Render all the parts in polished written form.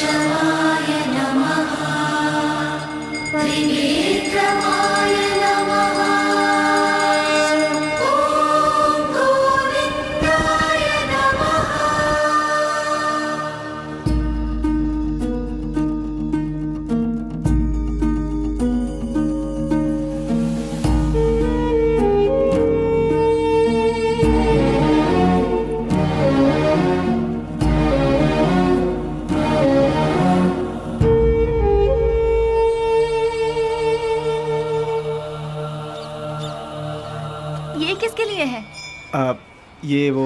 केशवाय नमः त्रिनेत्रमाय नमः ॐ गोविन्दाय नमः। ये किसके लिए है? ये वो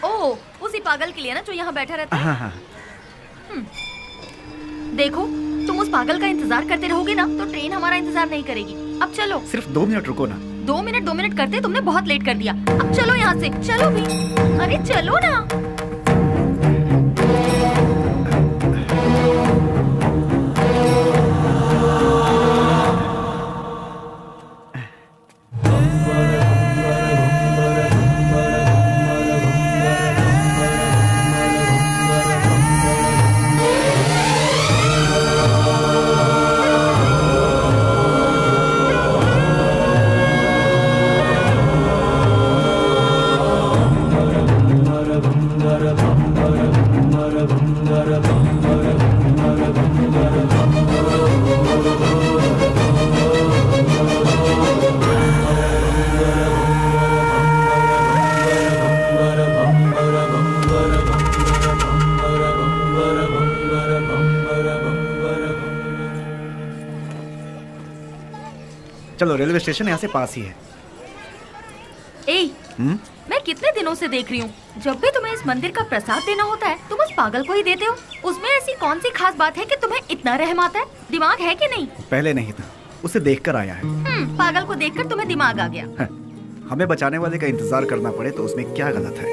ओह, उसी पागल के लिए ना जो यहाँ बैठा रहता है। हाँ हाँ। देखो, तुम उस पागल का इंतजार करते रहोगे ना तो ट्रेन हमारा इंतजार नहीं करेगी। अब चलो। सिर्फ 2 मिनट रुको ना। 2 मिनट करते तुमने बहुत लेट कर दिया। अब चलो यहाँ से, चलो भी। अरे चलो ना। चलो, रेलवे स्टेशन यहाँ से पास ही है। मैं कितने दिनों से देख रही हूँ, जब भी तुम्हें इस मंदिर का प्रसाद देना होता है तुम उस पागल को ही देते हो। उसमें ऐसी कौन सी खास बात है कि तुम्हें इतना रहम आता है? दिमाग है कि नहीं? पहले नहीं था, उसे देखकर आया है। पागल को देखकर तुम्हें दिमाग आ गया। हमें बचाने वाले का इंतजार करना पड़े तो उसमें क्या गलत है?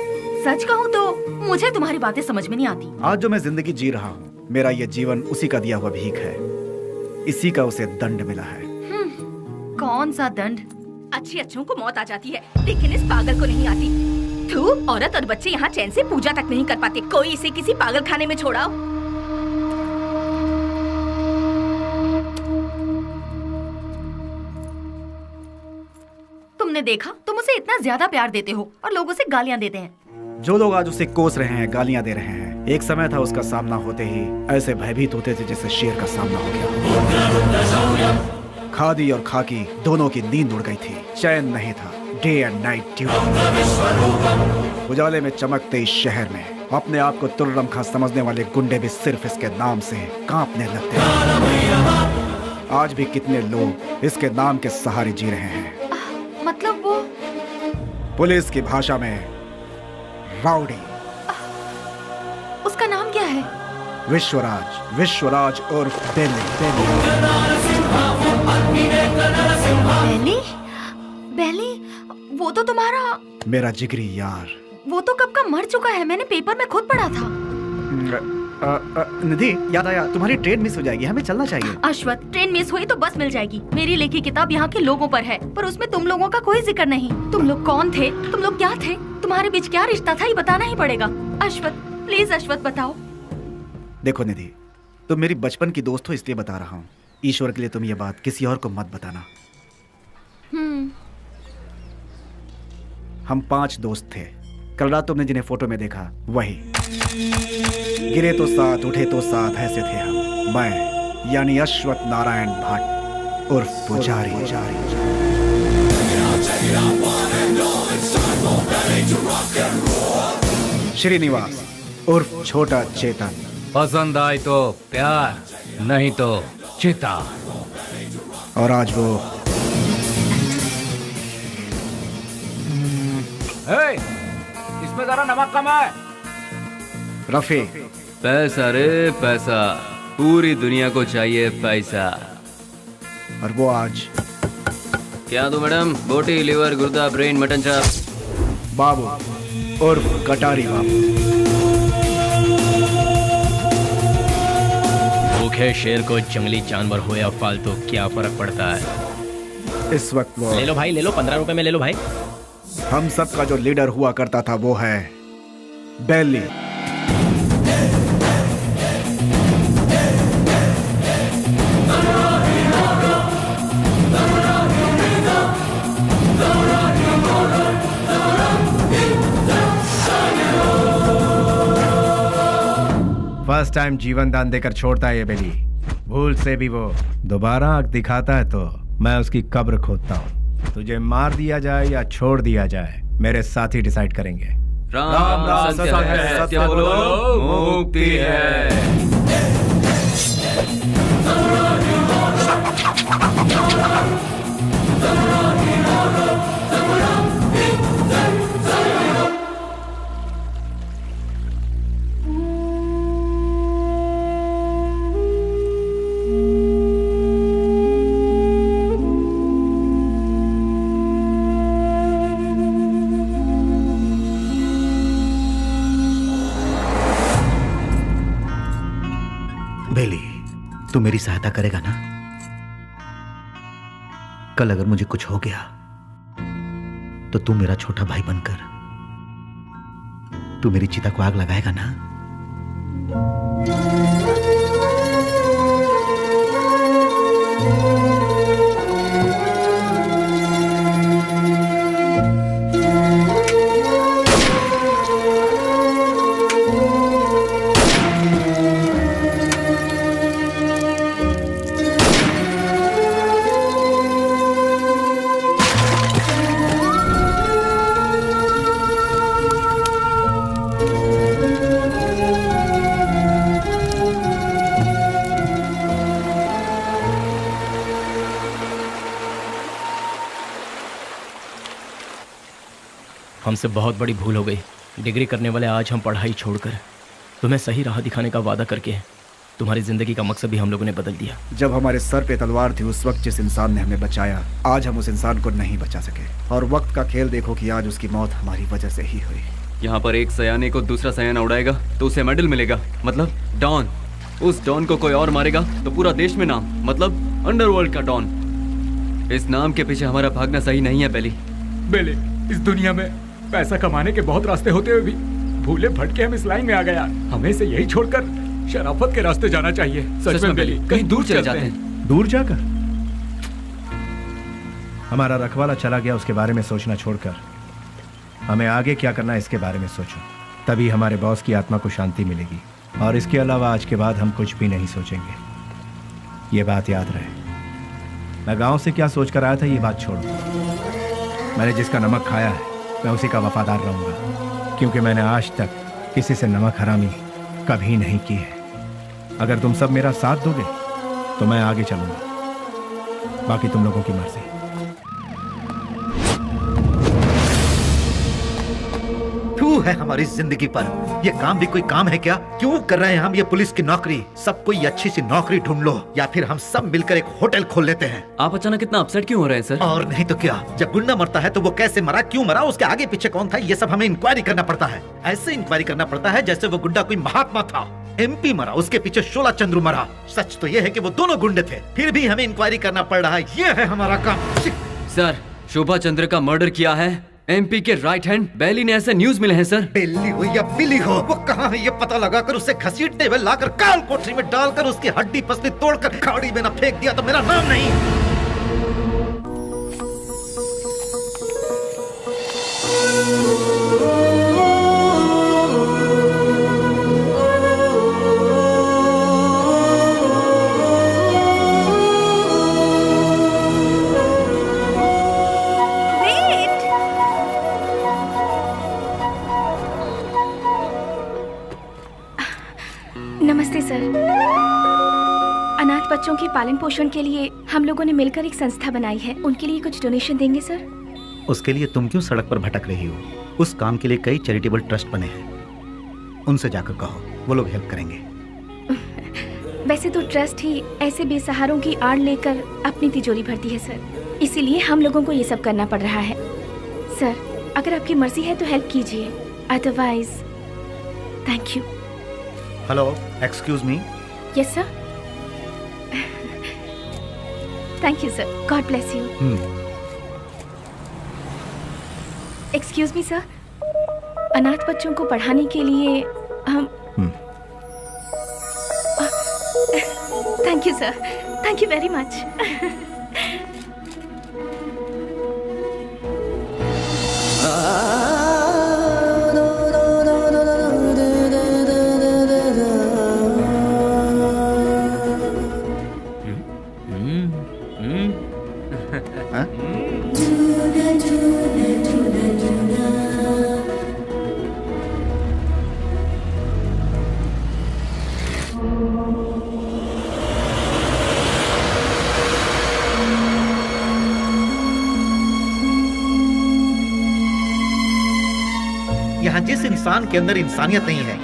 सच कहूँ तो मुझे तुम्हारी बातें समझ में नहीं आती। आज जो मैं जिंदगी जी रहा हूँ, मेरा ये जीवन उसी का दिया हुआ भीख है। इसी का उसे दंड मिला है। कौन सा दंड? अच्छी अच्छों को मौत आ जाती है, लेकिन इस पागल को नहीं आती। थू, औरत और बच्चे यहाँ चैन से पूजा तक नहीं कर पाते। कोई इसे किसी पागल खाने में छोड़ाओ। तुमने देखा, तुम उसे इतना ज्यादा प्यार देते हो और लोग उसे गालियाँ देते हैं। जो लोग आज उसे कोस रहे हैं, गालियां दे रहे हैं, एक समय था उसका सामना होते ही ऐसे भयभीत होते थे जैसे शेर का सामना हो गया। खादी और खाकी दोनों की नींद उड़ गई थी, चैन नहीं था। Day and night duty. उजाले में चमकते इस शहर में अपने आप को तुर्रम खां समझने वाले गुंडे भी सिर्फ इसके नाम से कांपने लगते हैं। आज भी कितने लोग इसके नाम के सहारे जी रहे हैं। मतलब वो पुलिस की भाषा में राउडी। उसका नाम क्या है? विश्वराज। विश्वराज उर्फ बेली। बेली? बेली? वो तो तुम्हारा मेरा जिगरी यार। वो तो कब का मर चुका है, मैंने पेपर में खुद पढ़ा था। निधि, याद आया, तुम्हारी ट्रेन मिस हो जाएगी, हमें चलना चाहिए। अश्वथ, ट्रेन मिस हुई तो बस मिल जाएगी। मेरी लिखी किताब यहाँ के लोगों पर है, पर उसमें तुम लोगों का कोई जिक्र नहीं। तुम लोग कौन थे? तुम लोग क्या थे? तुम्हारे बीच क्या रिश्ता था, ये बताना ही पड़ेगा। अश्वथ, प्लीज अश्वथ बताओ। देखो निधि, तुम मेरी बचपन की दोस्त हो इसलिए बता रहा हूँ। ईश्वर के लिए तुम ये बात किसी और को मत बताना। हम 5 दोस्त थे। कल रात तुमने जिन्हें फोटो में देखा वही। गिरे तो साथ, उठे तो साथ, ऐसे थे हम। मैं यानी अश्वथ नारायण भट्ट उर्फ पुजारी। श्रीनिवास उर्फ छोटा चेतन। पसंद आए तो प्यार, नहीं तो चिता। और आज वो इसमें जरा नमक कम है। रफी। पैसा रे पैसा, पूरी दुनिया को चाहिए पैसा। और वो आज क्या दो मैडम? बोटी, लिवर, गुर्दा, ब्रेन, मटन चाप। बाबू उर्फ कटारी बाबू। भूखे शेर को जंगली जानवर हो या फालतू क्या फर्क पड़ता है। इस वक्त वो ले लो भाई, ले लो, 15 रुपए में ले लो भाई। हम सब का जो लीडर हुआ करता था वो है बेली। लास्ट टाइम जीवन दान देकर छोड़ता है ये बेली। भूल से भी वो दोबारा आंख दिखाता है तो मैं उसकी कब्र खोदता हूँ। तुझे मार दिया जाए या छोड़ दिया जाए मेरे साथी डिसाइड करेंगे। राम राम सत्य है, सत्य बोलो मुक्ति है। बेली, तू मेरी सहायता करेगा ना? कल अगर मुझे कुछ हो गया तो तू मेरा छोटा भाई बनकर तू मेरी चिता को आग लगाएगा ना? हमसे बहुत बड़ी भूल हो गई। डिग्री करने वाले आज हम पढ़ाई छोड़कर तुम्हें सही राह दिखाने का वादा करके तुम्हारी जिंदगी का मकसद भी हम लोगों ने बदल दिया। जब हमारे सर पे तलवार थी उस वक्त जिस इंसान ने हमें बचाया, आज हम उस इंसान को नहीं बचा सके। और वक्त का खेल देखो कि आज उसकी मौत हमारी वजह से ही हुई। यहाँ पर एक सयाने को दूसरा सयाना उड़ाएगा तो उसे मेडल मिलेगा, मतलब डॉन। उस डॉन को कोई और मारेगा तो पूरा देश में नाम, मतलब अंडरवर्ल्ड का डॉन। इस नाम के पीछे हमारा भागना सही नहीं है बेली। बेली, इस दुनिया में पैसा कमाने के बहुत रास्ते होते हुए भी भूले भटके हम इस लाइन में आ गया। हमें से यही छोड़कर शराफत के रास्ते जाना चाहिए। सच में बेली, कहीं दूर चले जाते हैं। दूर जाकर हमारा रखवाला चला गया, उसके बारे में सोचना छोड़कर हमें आगे क्या करना है इसके बारे में सोचो। तभी हमारे बॉस की आत्मा को शांति मिलेगी। और इसके अलावा आज के बाद हम कुछ भी नहीं सोचेंगे। ये बात याद रहे। मैं गांव से क्या सोचकर आया था ये बात छोड़ो। मैंने जिसका नमक खाया है मैं उसी का वफादार रहूंगा, क्योंकि मैंने आज तक किसी से नमक हरामी कभी नहीं की है। अगर तुम सब मेरा साथ दोगे तो मैं आगे चलूंगा, बाकी तुम लोगों की मर्जी। तू है हमारी जिंदगी पर। ये काम भी कोई काम है क्या? क्यों कर रहे हैं हम ये पुलिस की नौकरी? सब कोई अच्छी सी नौकरी ढूंढ लो या फिर हम सब मिलकर एक होटल खोल लेते हैं। आप अचानक इतना अपसेट क्यों हो रहे हैं सर? और नहीं तो क्या, जब गुंडा मरता है तो वो कैसे मरा, क्यों मरा, उसके आगे पीछे कौन था, ये सब हमें इंक्वायरी करना पड़ता है। ऐसे इंक्वायरी करना पड़ता है जैसे वो गुंडा कोई महात्मा था। MP मरा, उसके पीछे शोला चंद्रू मरा। सच तो ये है कि वो दोनों गुंडे थे, फिर भी हमें इंक्वायरी करना पड़ रहा है। ये है हमारा काम। सर, शोभा चंद्र का मर्डर किया है MP के राइट हैंड बेली ने, ऐसे न्यूज मिले हैं सर। बेली हो या बिली हो, वो कहाँ है ये पता लगाकर उसे घसीटते हुए लाकर काल कोठरी में डालकर उसकी हड्डी पसली तोड़कर खाड़ी में न फेंक दिया तो मेरा नाम नहीं। नमस्ते सर। अनाथ बच्चों के पालन पोषण के लिए हम लोगों ने मिलकर एक संस्था बनाई है। उनके लिए कुछ डोनेशन देंगे सर? उसके लिए तुम क्यों सड़क पर भटक रही हो? उस काम के लिए कई चैरिटेबल ट्रस्ट बने हैं, उनसे जाकर कहो, वो लोग हेल्प करेंगे। वैसे तो ट्रस्ट ही ऐसे बेसहारों की आड़ लेकर अपनी तिजोरी भरती है सर, इसीलिए हम लोगों को ये सब करना पड़ रहा है। सर, अगर आपकी मर्जी है तो हेल्प कीजिए, otherwise thank you. Hello, excuse me. Yes sir. Thank you sir, God bless you. Excuse me sir, अनाथ बच्चों को पढ़ाने के लिए हम thank you sir, thank you very much. जहाँ जिस इंसान के अंदर इंसानियत नहीं है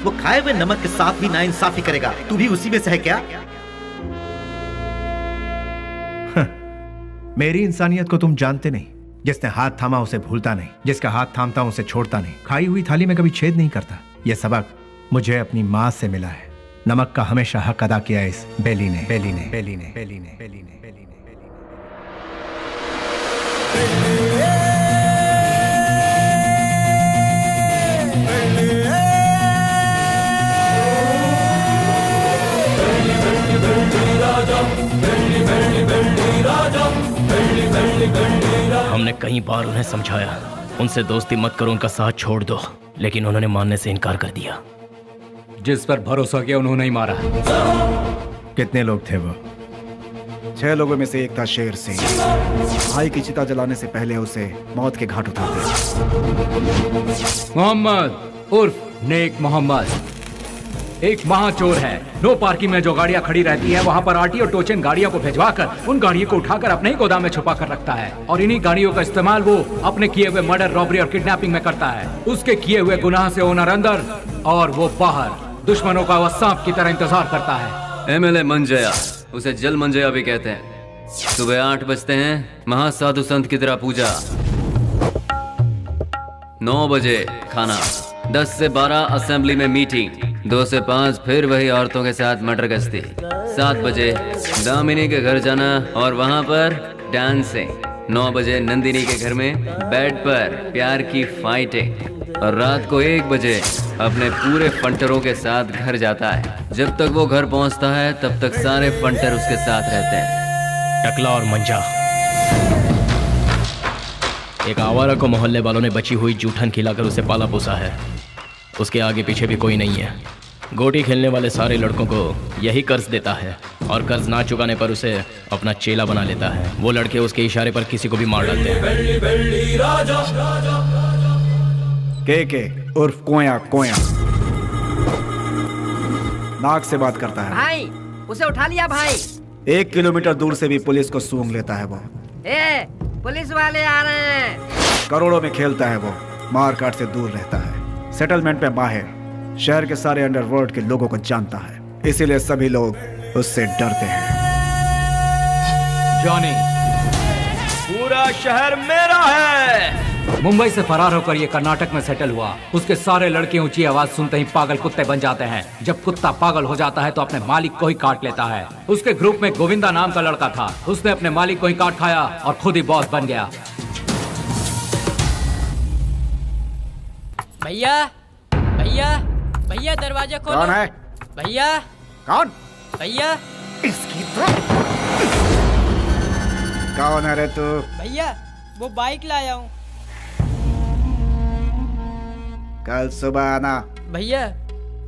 वो खाए हुए नमक के साथ भी नाइंसाफी करेगा। तू भी उसी में से है क्या? मेरी इंसानियत को तुम जानते नहीं। जिसने हाथ थामा उसे भूलता नहीं, जिसका हाथ थामता हूं उसे छोड़ता नहीं, खाई हुई थाली में कभी छेद नहीं करता। यह सबक मुझे अपनी माँ से मिला है। नमक का हमेशा हक अदा किया इस बेली ने, बेली ने, बेली ने, बेली ने, बेली ने, बेली ने, बेली हमने कई बार उन्हें समझाया, उनसे दोस्ती मत करो, उनका साथ छोड़ दो, लेकिन उन्होंने मानने से इनकार कर दिया। जिस पर भरोसा किया उन्होंने ही मारा। कितने लोग थे वो? 6 लोगों में से एक था शेर सिंह। भाई की चिता जलाने से पहले उसे मौत के घाट उतारते। मोहम्मद उर्फ नेक मोहम्मद एक महाचोर है। नो पार्किंग में जो गाड़ियां खड़ी रहती हैं वहां पर आरटीओ टोचन गाड़ियों को भिजवाकर उन गाड़ियों को उठाकर अपने ही गोदाम में छुपा कर रखता है और इन्हीं गाड़ियों का इस्तेमाल वो अपने किए हुए मर्डर, रॉबरी और किडनैपिंग में करता है। उसके किए हुए गुनाह से ओनर अंदर और वो बाहर, दुश्मनों का वो सांप की तरह इंतजार करता है। MLA मंजया, उसे जल मंजया भी कहते हैं। सुबह 8 बजते हैं, महासाधु संत की तरह पूजा। 9 बजे खाना, 10 से 12 असेंबली में मीटिंग, 2 से 5 फिर वही औरतों के साथ मटर गश्ती, 7 बजे दामिनी के घर जाना और वहाँ पर डांसिंग, 9 बजे नंदिनी के घर में बेड पर प्यार की फाइटिंग और रात को 1 बजे अपने पूरे फंटरों के साथ घर जाता है। जब तक वो घर पहुँचता है तब तक सारे फंटर उसके साथ रहते हैं। टकला और मंजा, एक आवारा को मोहल्ले वालों ने बची हुई जूठन खिलाकर उसे पाला पोसा है। उसके आगे पीछे भी कोई नहीं है। गोटी खेलने वाले सारे लड़कों को यही कर्ज देता है और कर्ज ना चुकाने पर उसे अपना चेला बना लेता है। वो लड़के उसके इशारे पर किसी को भी मार डालते हैं। के उर्फ कोया कोया नाक से बात करता है। भाई उसे उठा लिया भाई। 1 किलोमीटर दूर से भी पुलिस को सूंघ लेता है वो। ए, पुलिस वाले आ रहे हैं। करोड़ों में खेलता है वो, मार काट से दूर रहता है, सेटलमेंट में माहिर, शहर के सारे अंडरवर्ल्ड के लोगों को जानता है, इसीलिए सभी लोग उससे डरते हैं। जॉनी, पूरा शहर मेरा है। मुंबई से फरार होकर ये कर्नाटक में सेटल हुआ। उसके सारे लड़के ऊंची आवाज सुनते ही पागल कुत्ते बन जाते हैं। जब कुत्ता पागल हो जाता है तो अपने मालिक को ही काट लेता है। उसके ग्रुप में गोविंदा नाम का लड़का था। उसने अपने मालिक को ही काट खाया और खुद ही बॉस बन गया। भैया भैया भैया दरवाजा खोलो। कौन है? भैया। कौन? भैया। इसकी तो कौन है रे तू? भैया वो बाइक लाया हूँ। कल सुबह आना। भैया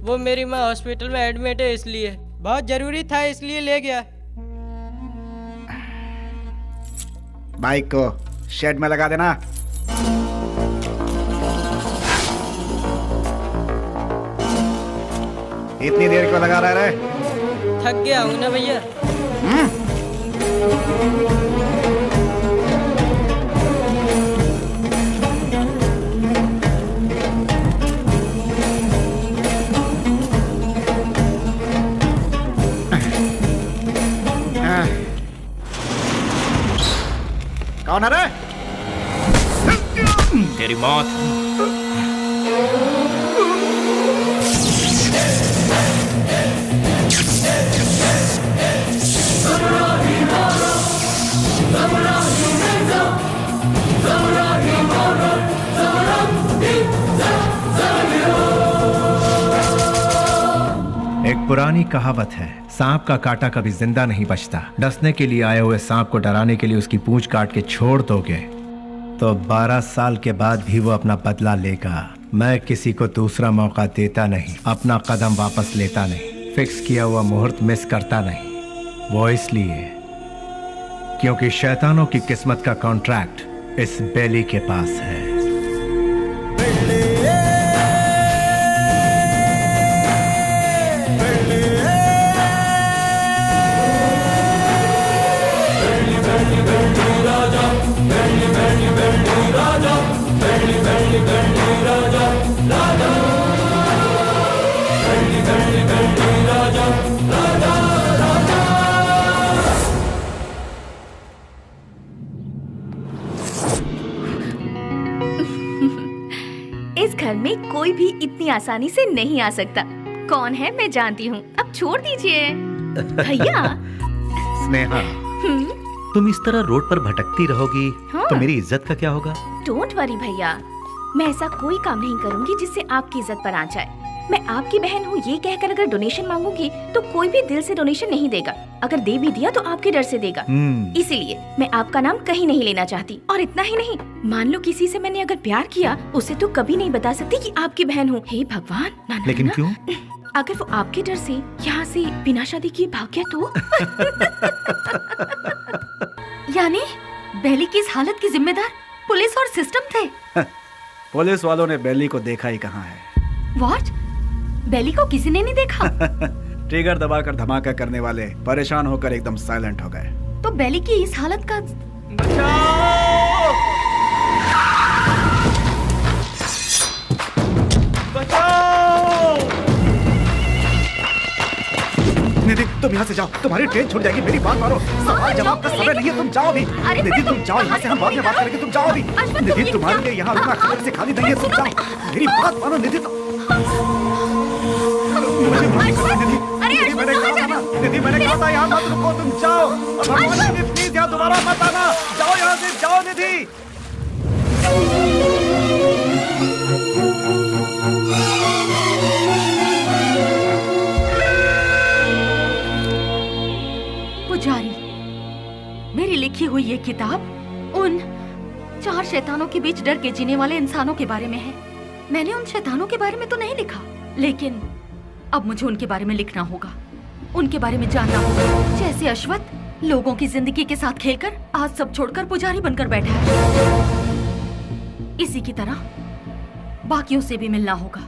वो मेरी माँ हॉस्पिटल में एडमिट है, इसलिए बहुत जरूरी था, इसलिए ले गया। बाइक को शेड में लगा देना। इतनी देर क्यों लगा रहा है? थक गया हूँ ना भैया। कौन है रे? तेरी मौत। एक पुरानी कहावत है, सांप का काटा कभी जिंदा नहीं बचता। डसने के लिए आए हुए सांप को डराने के लिए उसकी पूंछ काट के छोड़ दोगे तो 12 साल के बाद भी वो अपना बदला लेगा। मैं किसी को दूसरा मौका देता नहीं, अपना कदम वापस लेता नहीं, फिक्स किया हुआ मुहूर्त मिस करता नहीं। वो इसलिए क्योंकि शैतानों की किस्मत का कॉन्ट्रैक्ट इस बेली के पास है। राजा कोई भी इतनी आसानी से नहीं आ सकता। कौन है मैं जानती हूँ, अब छोड़ दीजिए। भैया। स्नेहा, तुम इस तरह रोड पर भटकती रहोगी हाँ। तो मेरी इज्जत का क्या होगा? डोंट वरी भैया, मैं ऐसा कोई काम नहीं करूँगी जिससे आपकी इज्जत पर आ जाए। मैं आपकी बहन हूँ ये कहकर अगर डोनेशन मांगूंगी तो कोई भी दिल से डोनेशन नहीं देगा। अगर दे भी दिया तो आपके डर से देगा। इसीलिए मैं आपका नाम कहीं नहीं लेना चाहती। और इतना ही नहीं, मान लो किसी से मैंने अगर प्यार किया, उसे तो कभी नहीं बता सकती कि आपकी बहन हूँ। हे भगवान, ना, ना, लेकिन ना। क्यों? अगर वो आपके डर से यहाँ से बिना शादी किए भाग गया तो? यानी बेली की इस हालत की जिम्मेदार पुलिस और सिस्टम थे। पुलिस वालों ने बेली को देखा ही कहाँ है। व्हाट? बेली को किसी ने नहीं देखा? ट्रिगर दबाकर धमाका करने वाले परेशान होकर एकदम साइलेंट हो गए। तो बेली की इस हालत का निधि, तुम यहाँ से जाओ, तुम्हारी ट्रेन छूट जाएगी। मेरी बात मानो, सवाल जवाब का समय नहीं है, तुम जाओ भी। निधि तुम जाओ यहाँ से, हम बाद में बात करेंगे, तुम जाओ भी। निधि तुम्हारे लिए यहाँ रुकना खबर से खाली नहीं है, तुम जाओ। मेरी बात मानो निधि, मुझे माफ करो निधि। निधि मैंने कहा था ना, निधि मैंने कहा था यहाँ मत रुको, तुम जाओ। भगवान निधि प्लीज यहाँ दोबारा मत आना, जाओ यहाँ से, जाओ निधि। पुजारी, मेरी लिखी हुई ये किताब उन 4 शैतानों के बीच डर के जीने वाले इंसानों के बारे में है। मैंने उन शैतानों के बारे में तो नहीं लिखा, लेकिन अब मुझे उनके बारे में लिखना होगा, उनके बारे में जानना होगा। जैसे अश्वत्थ लोगों की जिंदगी के साथ खेलकर आज सब छोड़कर पुजारी बनकर बैठा है, इसी की तरह बाकियों से भी मिलना होगा।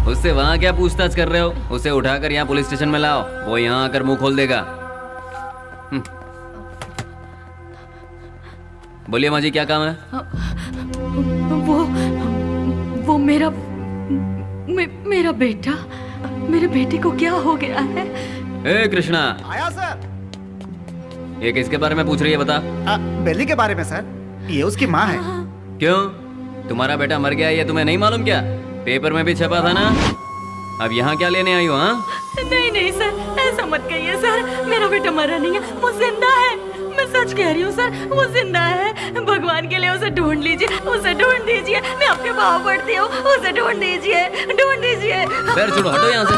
उससे वहाँ क्या पूछताछ कर रहे हो? उसे उठाकर यहाँ पुलिस स्टेशन में लाओ, वो यहाँ आकर मुंह खोल देगा। बोलिए माँ जी, क्या काम है? वो मेरा बेटा, मेरे बेटे को क्या हो गया है? ए कृष्णा, आया सर। ये किसके बारे में पूछ रही है बता? बेली के बारे में सर, ये उसकी माँ है। क्यों, तुम्हारा बेटा मर गया ये तुम्हें नहीं मालूम क्या? पेपर में भी छपा था ना। अब यहाँ क्या लेने आई हो? हाँ नहीं नहीं सर, ऐसा मत कहिए सर, मेरा बेटा मरा नहीं है, वो जिंदा है, मैं सच कह रही हूँ सर, वो जिंदा है। भगवान के लिए उसे ढूंढ लीजिए, उसे ढूंढ दीजिए। मैं आपके पाँव पड़ती हूँ, उसे ढूंढ दीजिए, ढूंढ दीजिए। पैर छोड़ो, हटो यहाँ से।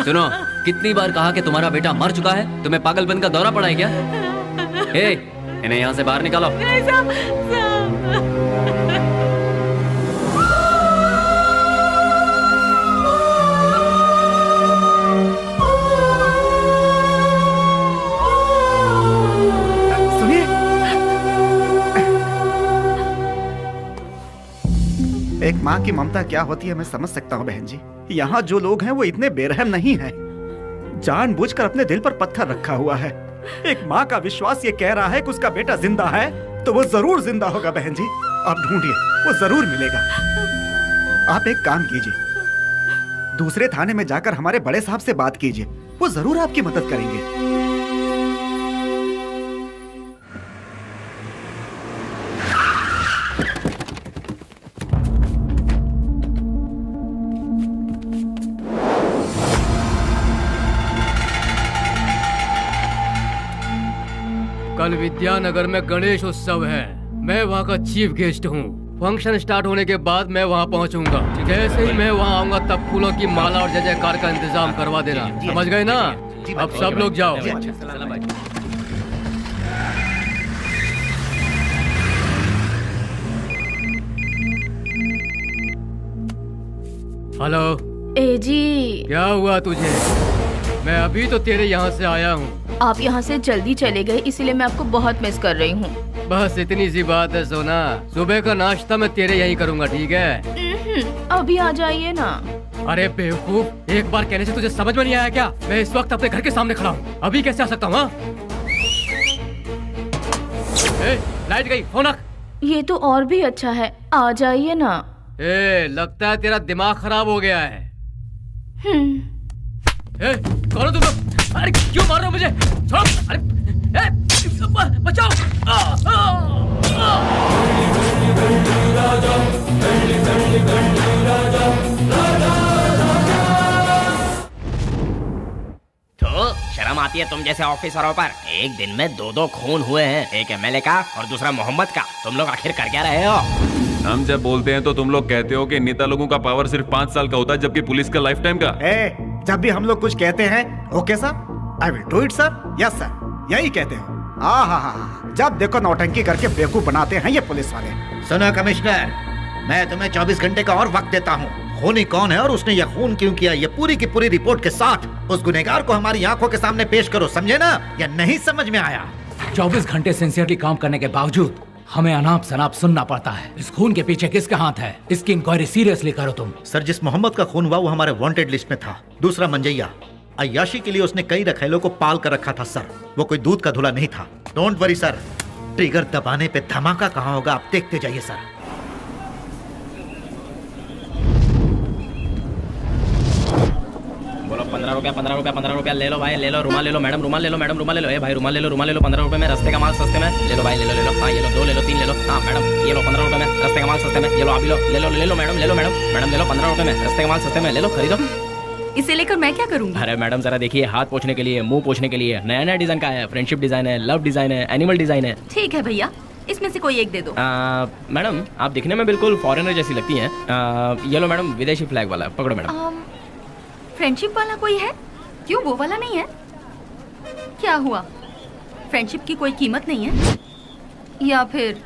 सुनो, कितनी बार कहा कि तुम्हारा बेटा मर चुका है? तुम्हें पागलपन का दौरा पड़ा है क्या? ए, इन्हें यहाँ से बाहर निकालो। नहीं साहब, साहब। एक माँ की ममता क्या होती है मैं समझ सकता हूँ बहन जी। यहाँ जो लोग हैं वो इतने बेरहम नहीं हैं। जानबूझकर अपने दिल पर पत्थर रखा हुआ है। एक माँ का विश्वास ये कह रहा है कि उसका बेटा जिंदा है, तो वो जरूर जिंदा होगा बहन जी। आप ढूंढिए, वो जरूर मिलेगा। आप एक काम कीजिए, दूसरे थाने में जाकर हमारे बड़े साहब से बात कीजिए, वो जरूर आपकी मदद करेंगे। कल विद्यानगर में गणेश उत्सव है। मैं वहाँ का चीफ गेस्ट हूँ। फंक्शन स्टार्ट होने के बाद मैं वहाँ पहुँचूंगा। जैसे ही मैं वहाँ आऊंगा तब फूलों की माला और जय जयकार का इंतजाम करवा देना। समझ गए ना? अब सब लोग जाओ। हेलो। ए जी, क्या हुआ तुझे? मैं अभी तो तेरे यहाँ से आया हूँ। आप यहाँ से जल्दी चले गए, इसीलिए मैं आपको बहुत मिस कर रही हूँ। बस इतनी सी बात है सोना। सुबह का नाश्ता मैं तेरे यहीं करूँगा, ठीक है? अभी आ जाइए ना। अरे बेवकूफ, एक बार कहने से तुझे समझ में नहीं आया क्या? मैं इस वक्त अपने घर के सामने खड़ा हूँ, अभी कैसे आ सकता हूँ? लाइट गई, फोन रख। ये तो और भी अच्छा है, आ जाइए ना। लगता है तेरा दिमाग खराब हो गया है। कौन हो तुम लोग? अरे क्यों मार रहे हो मुझे? छोड़! अरे बचाओ! तो शर्म आती है तुम जैसे ऑफिसरों पर? एक दिन में दो खून हुए हैं, एक एमएलए का और दूसरा मोहम्मद का। तुम लोग आखिर कर क्या रहे हो? हम जब बोलते हैं तो तुम लोग कहते हो कि नेता लोगों का पावर सिर्फ 5 साल का होता है, जबकि पुलिस का लाइफ टाइम का। जब भी हम लोग कुछ कहते हैं, okay sir, I will do it sir, yes sir, यही कहते हैं। जब देखो नौटंकी करके बेवकूफ बनाते हैं ये पुलिस वाले। सुनो कमिश्नर, मैं तुम्हें 24 घंटे का और वक्त देता हूँ। खूनी कौन है और उसने यह खून क्यों किया, ये पूरी की पूरी रिपोर्ट के साथ उस गुनहगार को हमारी आंखों के सामने पेश करो, समझे ना? या नहीं समझ में आया? 24 घंटे सिंसियरली काम करने के बावजूद हमें अनाप शनाप सुनना पड़ता है। इस खून के पीछे किसका हाथ है? इसकी इंक्वायरी सीरियसली करो तुम। सर, जिस मोहम्मद का खून हुआ वो हमारे वांटेड लिस्ट में था। दूसरा मंजैया, अय्याशी के लिए उसने कई रखेलों को पाल कर रखा था सर। वो कोई दूध का धुला नहीं था। डोंट वरी सर, ट्रिगर दबाने पे धमाका कहाँ होगा आप देखते जाइए सर। बोलो 15 रुपया 15 रुपया 15 रुपया ले लो भाई, ले लो। रुमाल ले लो मैडम, रुमाल ले लो मैडम, रुमाल ले लो। भाई रुमाल ले लो, रुमाल ले लो। 15 रुपए में रस्ते का माल सस्ते में ले लो भाई, ले लो ले लो। हाँ ये लो, 2 ले लो, 3 ले लो। हाँ मैडम ये लो 15 रुपए में रस्ते का माल सस्ते में, ये लो आप भी लो, ले लो ले लो मैडम, ले लो मैडम, मैडम ले लो 15 रुपए में रस्ते का माल सस्ते में, ले लो खरीदो। इसे लेकर मैं क्या करूँगी? अरे मैडम जरा देखिए, हाथ पोंछने के लिए, मुंह पोंछने के लिए नया नया डिजाइन का है। फ्रेंडशिप डिजाइन है, लव डिजाइन है, एनिमल डिजाइन है। ठीक है भैया, इसमें से कोई एक दे दो। मैडम आप दिखने में बिल्कुल फॉरेनर जैसी लगती हैं। ये लो मैडम, विदेशी फ्लैग वाला, पकड़ो मैडम। फ्रेंडशिप वाला कोई है? क्यों वो वाला नहीं है? क्या हुआ, फ्रेंडशिप की कोई कीमत नहीं है? या फिर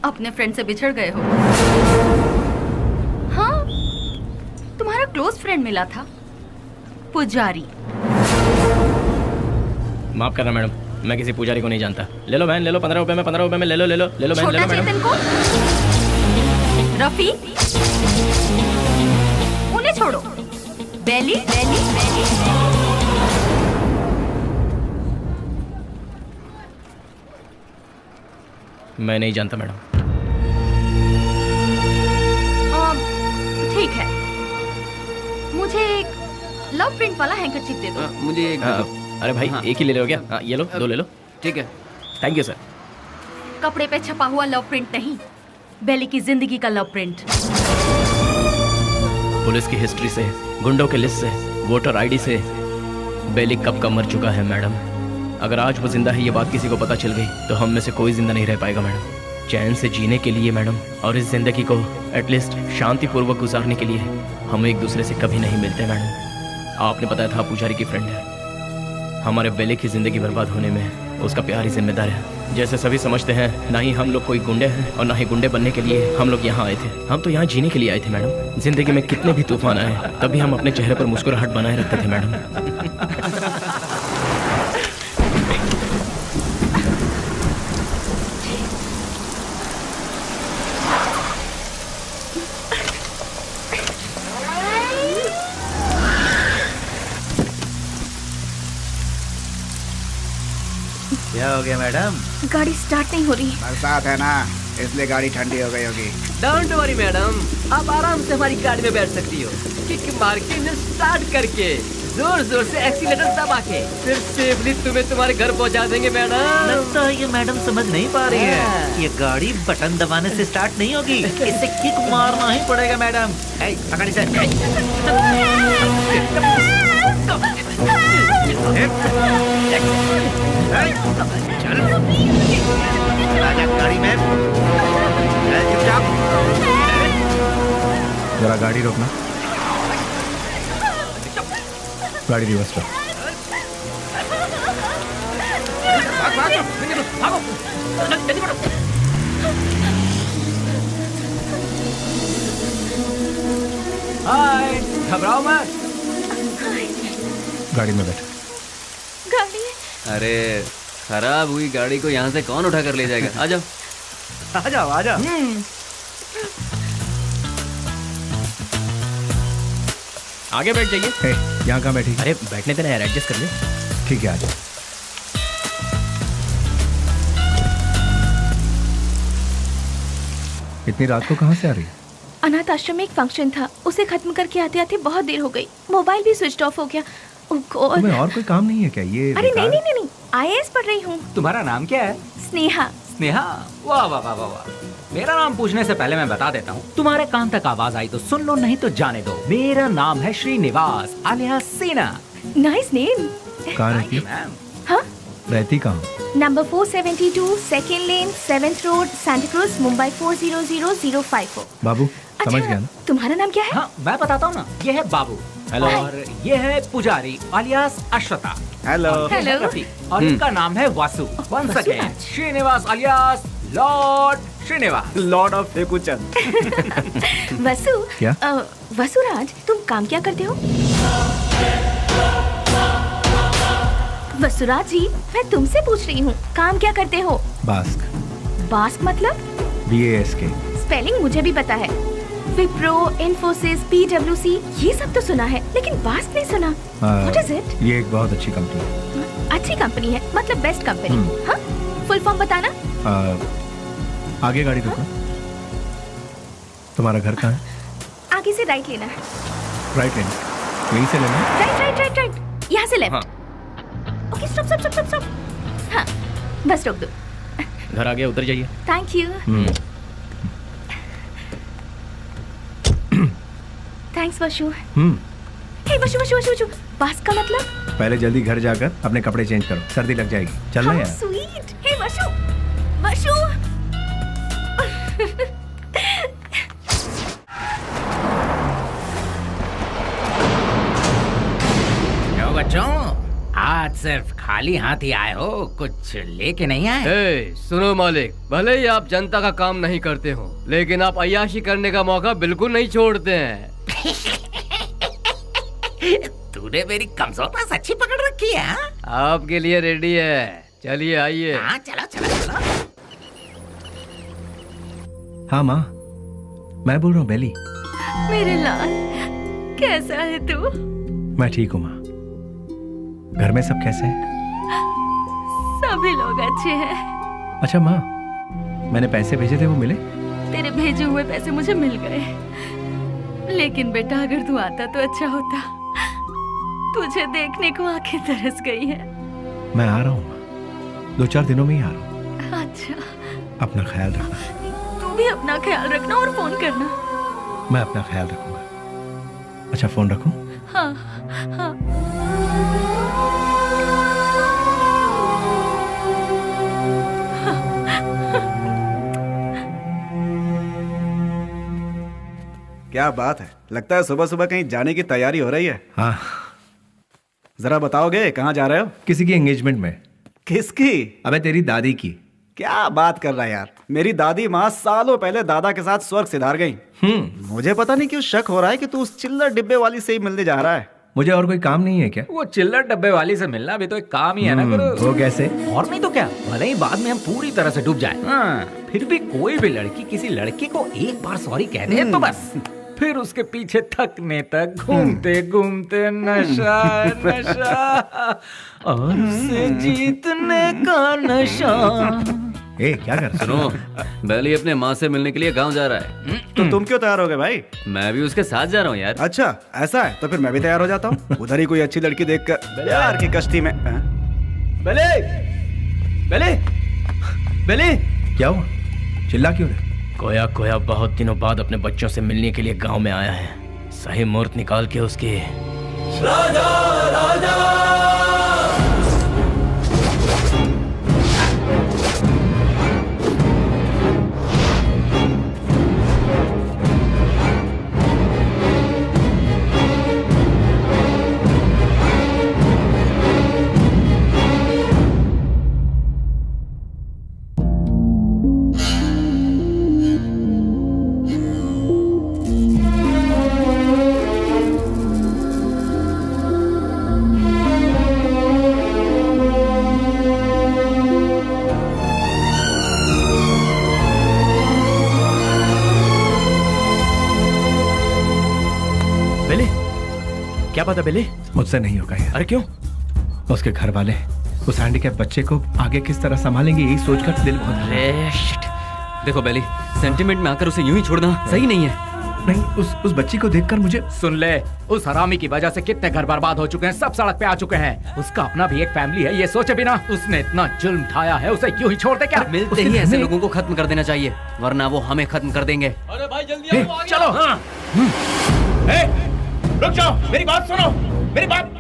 अपने फ्रेंड से बिछड़ गए हो? हाँ, तुम्हारा क्लोज फ्रेंड मिला था, पुजारी। माफ करना मैडम, मैं किसी पुजारी को नहीं जानता। ले लो बहन, ले लो 15 रुपए में, 15 रुपए में ले लो ले लो ले लो बहन, ले लो मैडम। चेतन को, रफी, उन्हें छोड़ो। बेली बेली बेली, मैं नहीं जानता मैडम। ठीक है, मुझे एक लव प्रिंट वाला हैंकरचीफ दे दो। मुझे एक अरे भाई एक ही ले लो क्या? ये लो, 2 ले लो। ठीक है, थैंक यू सर। कपड़े पे छपा हुआ लव प्रिंट नहीं, बेली की जिंदगी का लव प्रिंट। पुलिस की हिस्ट्री से, गुंडों के लिस्ट से, वोटर आईडी से बेली कब का मर चुका है मैडम। अगर आज वो जिंदा है ये बात किसी को पता चल गई तो हम में से कोई जिंदा नहीं रह पाएगा मैडम। चैन से जीने के लिए मैडम और इस जिंदगी को एटलीस्ट शांतिपूर्वक गुजारने के लिए हम एक दूसरे से कभी नहीं मिलते मैडम। आपने बताया था पुजारी की फ्रेंड है। हमारे बेले की जिंदगी बर्बाद होने में उसका प्यार ही जिम्मेदार है। जैसे सभी समझते हैं, ना ही हम लोग कोई गुंडे हैं और ना ही गुंडे बनने के लिए हम लोग यहाँ आए थे। हम तो यहाँ जीने के लिए आए थे मैडम। जिंदगी में कितने भी तूफान आए तभी हम अपने चेहरे पर मुस्कुराहट बनाए रखते थे मैडम। क्या हो गया मैडम? गाड़ी स्टार्ट नहीं हो रही। बरसात है ना, इसलिए गाड़ी ठंडी हो गई होगी। डोंट वरी मैडम, आप आराम से हमारी गाड़ी में बैठ सकती हो। किक मार के इंजन स्टार्ट करके जोर जोर से एक्सीलेटर दबा के फिर सेफली तुम्हें तुम्हारे घर पहुंचा देंगे मैडम। लगता है ये मैडम समझ नहीं पा रही है। ये गाड़ी बटन दबाने से स्टार्ट नहीं होगी, इसे किक मारना ही पड़ेगा मैडम। पकड़ इसे। चल आजा गाड़ी में। चुपचाप। जरा गाड़ी रोकना। गाड़ी रिवर्स करो। हाय, घबराओ मत। गाड़ी में बैठो। गाड़ी अरे खराब हुई गाड़ी को यहाँ से कौन उठा कर ले जाएगा? आ जाओ आ जाओ आ जाओ। आगे बैठ जाइए। हे, यहाँ कहाँ बैठी? अरे बैठने देना यार, एडजस्ट कर ले। ठीक है, आ जाओ। इतनी रात को कहाँ से आ रही है? अनाथ आश्रम में एक फंक्शन था, उसे खत्म करके आते आते बहुत देर हो गई। मोबाइल भी स्विच ऑफ हो गया। ओह गॉड। तुम्हें और कोई काम नहीं है क्या? ये अरे नहीं नहीं नहीं, आईएएस पढ़ रही हूँ। तुम्हारा नाम क्या है? स्नेहा। स्नेहा, वाह वाह वाह वाह वाह। मेरा नाम पूछने से पहले मैं बता देता हूँ, तुम्हारे कान तक आवाज आई तो सुन लो, नहीं तो जाने दो। मेरा नाम है श्रीनिवास आलियास सीना। Nice name. कहाँ रहती है? मैम, हाँ, रहती कहाँ? नंबर 472 सेकेंड लेन 7th road Santa cruise Mumbai 400054। बाबू समझ गया ना? तुम्हारा नाम क्या है? हाँ मैं बताता हूँ ना, ये है बाबू। हेलो। और ये है पुजारी आलियास अश्वता। हेलो। और ये है हेलो। रफीक, और इनका नाम है Vasu. Once again Vasuraj. Srinivas alias lord Srinivas. Lord of Fekuchand. Vasu. क्या? वसुराज, तुम काम क्या करते हो? वसुराज जी, मैं तुमसे पूछ रही हूँ, काम क्या करते हो? बास्क। बास्क मतलब? BASK। स्पेलिंग मुझे भी पता है। विप्रो, इन्फोसिस, PwC, ये सब तो सुना है, लेकिन बास्क नहीं सुना। What is it? ये एक बहुत अच्छी कंपनी है। अच्छी कंपनी है, मतलब बेस्ट कंपनी। हाँ, फुल फॉर्म बताना। आगे गाड़ी रोकना। तुम्हारा घर कहाँ है? आगे से राइट लेना है। राइट लेना, यहीं से लेना है? राइट राइट राइट राइट, यहाँ से left. Okay, stop stop stop stop. हाँ, बस रोक दो। घर आ गया, उतर जाइए। Thank you. Thanks Vashu. Hey Vashu Vashu Vashu Vashu, बास्क का मतलब? पहले जल्दी घर जाकर अपने कपड़े चेंज करो, सर्दी लग जाएगी। चलना यार। स्वीट। हे वशु वशु। क्यों बच्चों, आज सिर्फ खाली हाथ ही आए हो, कुछ लेके नहीं आए? ए, सुनो मालिक, भले ही आप जनता का काम नहीं करते हो, लेकिन आप अय्याशी करने का मौका बिल्कुल नहीं छोड़ते हैं। तूने मेरी कमजोर सच्ची पकड़ रखी है। आपके लिए रेडी है, चलिए आइए। हाँ चलो चलो चलो। हाँ माँ, मैं बोल रहा हूँ बेली। मेरे लाल, कैसा है तू? मैं ठीक हूँ माँ। घर में सब कैसे हैं? सभी लोग अच्छे हैं। अच्छा माँ, मैंने पैसे भेजे थे, वो मिले? तेरे भेजे हुए पैसे मुझे मिल गए, लेकिन बेटा अगर तू आता तो अच्छा होता। तुझे देखने को आंखें तरस गई है। मैं आ रहा हूँ माँ, 2-4 दिनों में ही आ रहा हूँ। अच्छा, अपना ख्याल रखना। तू भी अपना ख्याल रखना और फोन करना। मैं अपना ख्याल रखूंगा। अच्छा, फोन रखूं? हाँ हाँ। क्या बात है, लगता है सुबह सुबह कहीं जाने की तैयारी हो रही है। हाँ, जरा बताओगे कहाँ जा रहे हो? किसी की एंगेजमेंट में। किसकी? अबे तेरी दादी की। क्या बात कर रहा है यार, मेरी दादी माँ सालों पहले दादा के साथ स्वर्ग सिधार गई। मुझे पता नहीं क्यों शक हो रहा है कि तू उस चिल्लर डिब्बे वाली से ही मिलने जा रहा है। मुझे और कोई काम नहीं है क्या? वो चिल्लर डब्बे वाली से मिलना भी तो एक काम ही है ना गुरु। वो कैसे? और नहीं तो क्या, भले ही बाद में हम पूरी तरह से डूब जाए, फिर भी कोई भी लड़की किसी लड़के को एक बार सॉरी कह दे तो बस फिर उसके पीछे थकने तक घूमते घूमते नशा नशा और उसे जीतने का नशा। ए, क्या कर रहा है? सुनो, बेली अपने माँ से मिलने के लिए गांव जा रहा है। तो तुम क्यों तैयार हो गए भाई? मैं भी उसके साथ जा रहा हूँ यार। अच्छा ऐसा है, तो फिर मैं भी तैयार हो जाता हूँ। उधर ही कोई अच्छी लड़की देखकर प्यार की कश्ती में। बेले, बेले, बेले, क्या हुआ? चिल्ला क्यों रहे? कोया कोया बहुत दिनों बाद अपने बच्चों से मिलने के लिए गांव में आया है। सही मुहूर्त निकाल के उसके राजा राजा क्या पता बेले? मुझसे नहीं होगा यार। अरे क्यों? उसके घर वाले उस हैंडीकैप बच्चे को आगे किस तरह संभालेंगे यही सोचकर दिल बहुत। अरे शिट। देखो बेली, सेंटिमेंट में आकर उसे यूं ही छोड़ना सही नहीं है। नहीं, उस बच्ची को देखकर मुझे। सुन ले, उस हरामी की वजह से कितने घर बर्बाद हो चुके हैं, सब सड़क पे आ चुके हैं। उसका अपना भी एक फैमिली है, ये सोचे बिना उसने इतना जुल्म ढाया है, उसे यूं ही छोड़ दे क्या? मिलते ही ऐसे लोगों को खत्म कर देना चाहिए, वरना वो हमें खत्म कर देंगे। अरे भाई जल्दी आओ, चलो। रुक जाओ, मेरी बात सुनो, मेरी बात।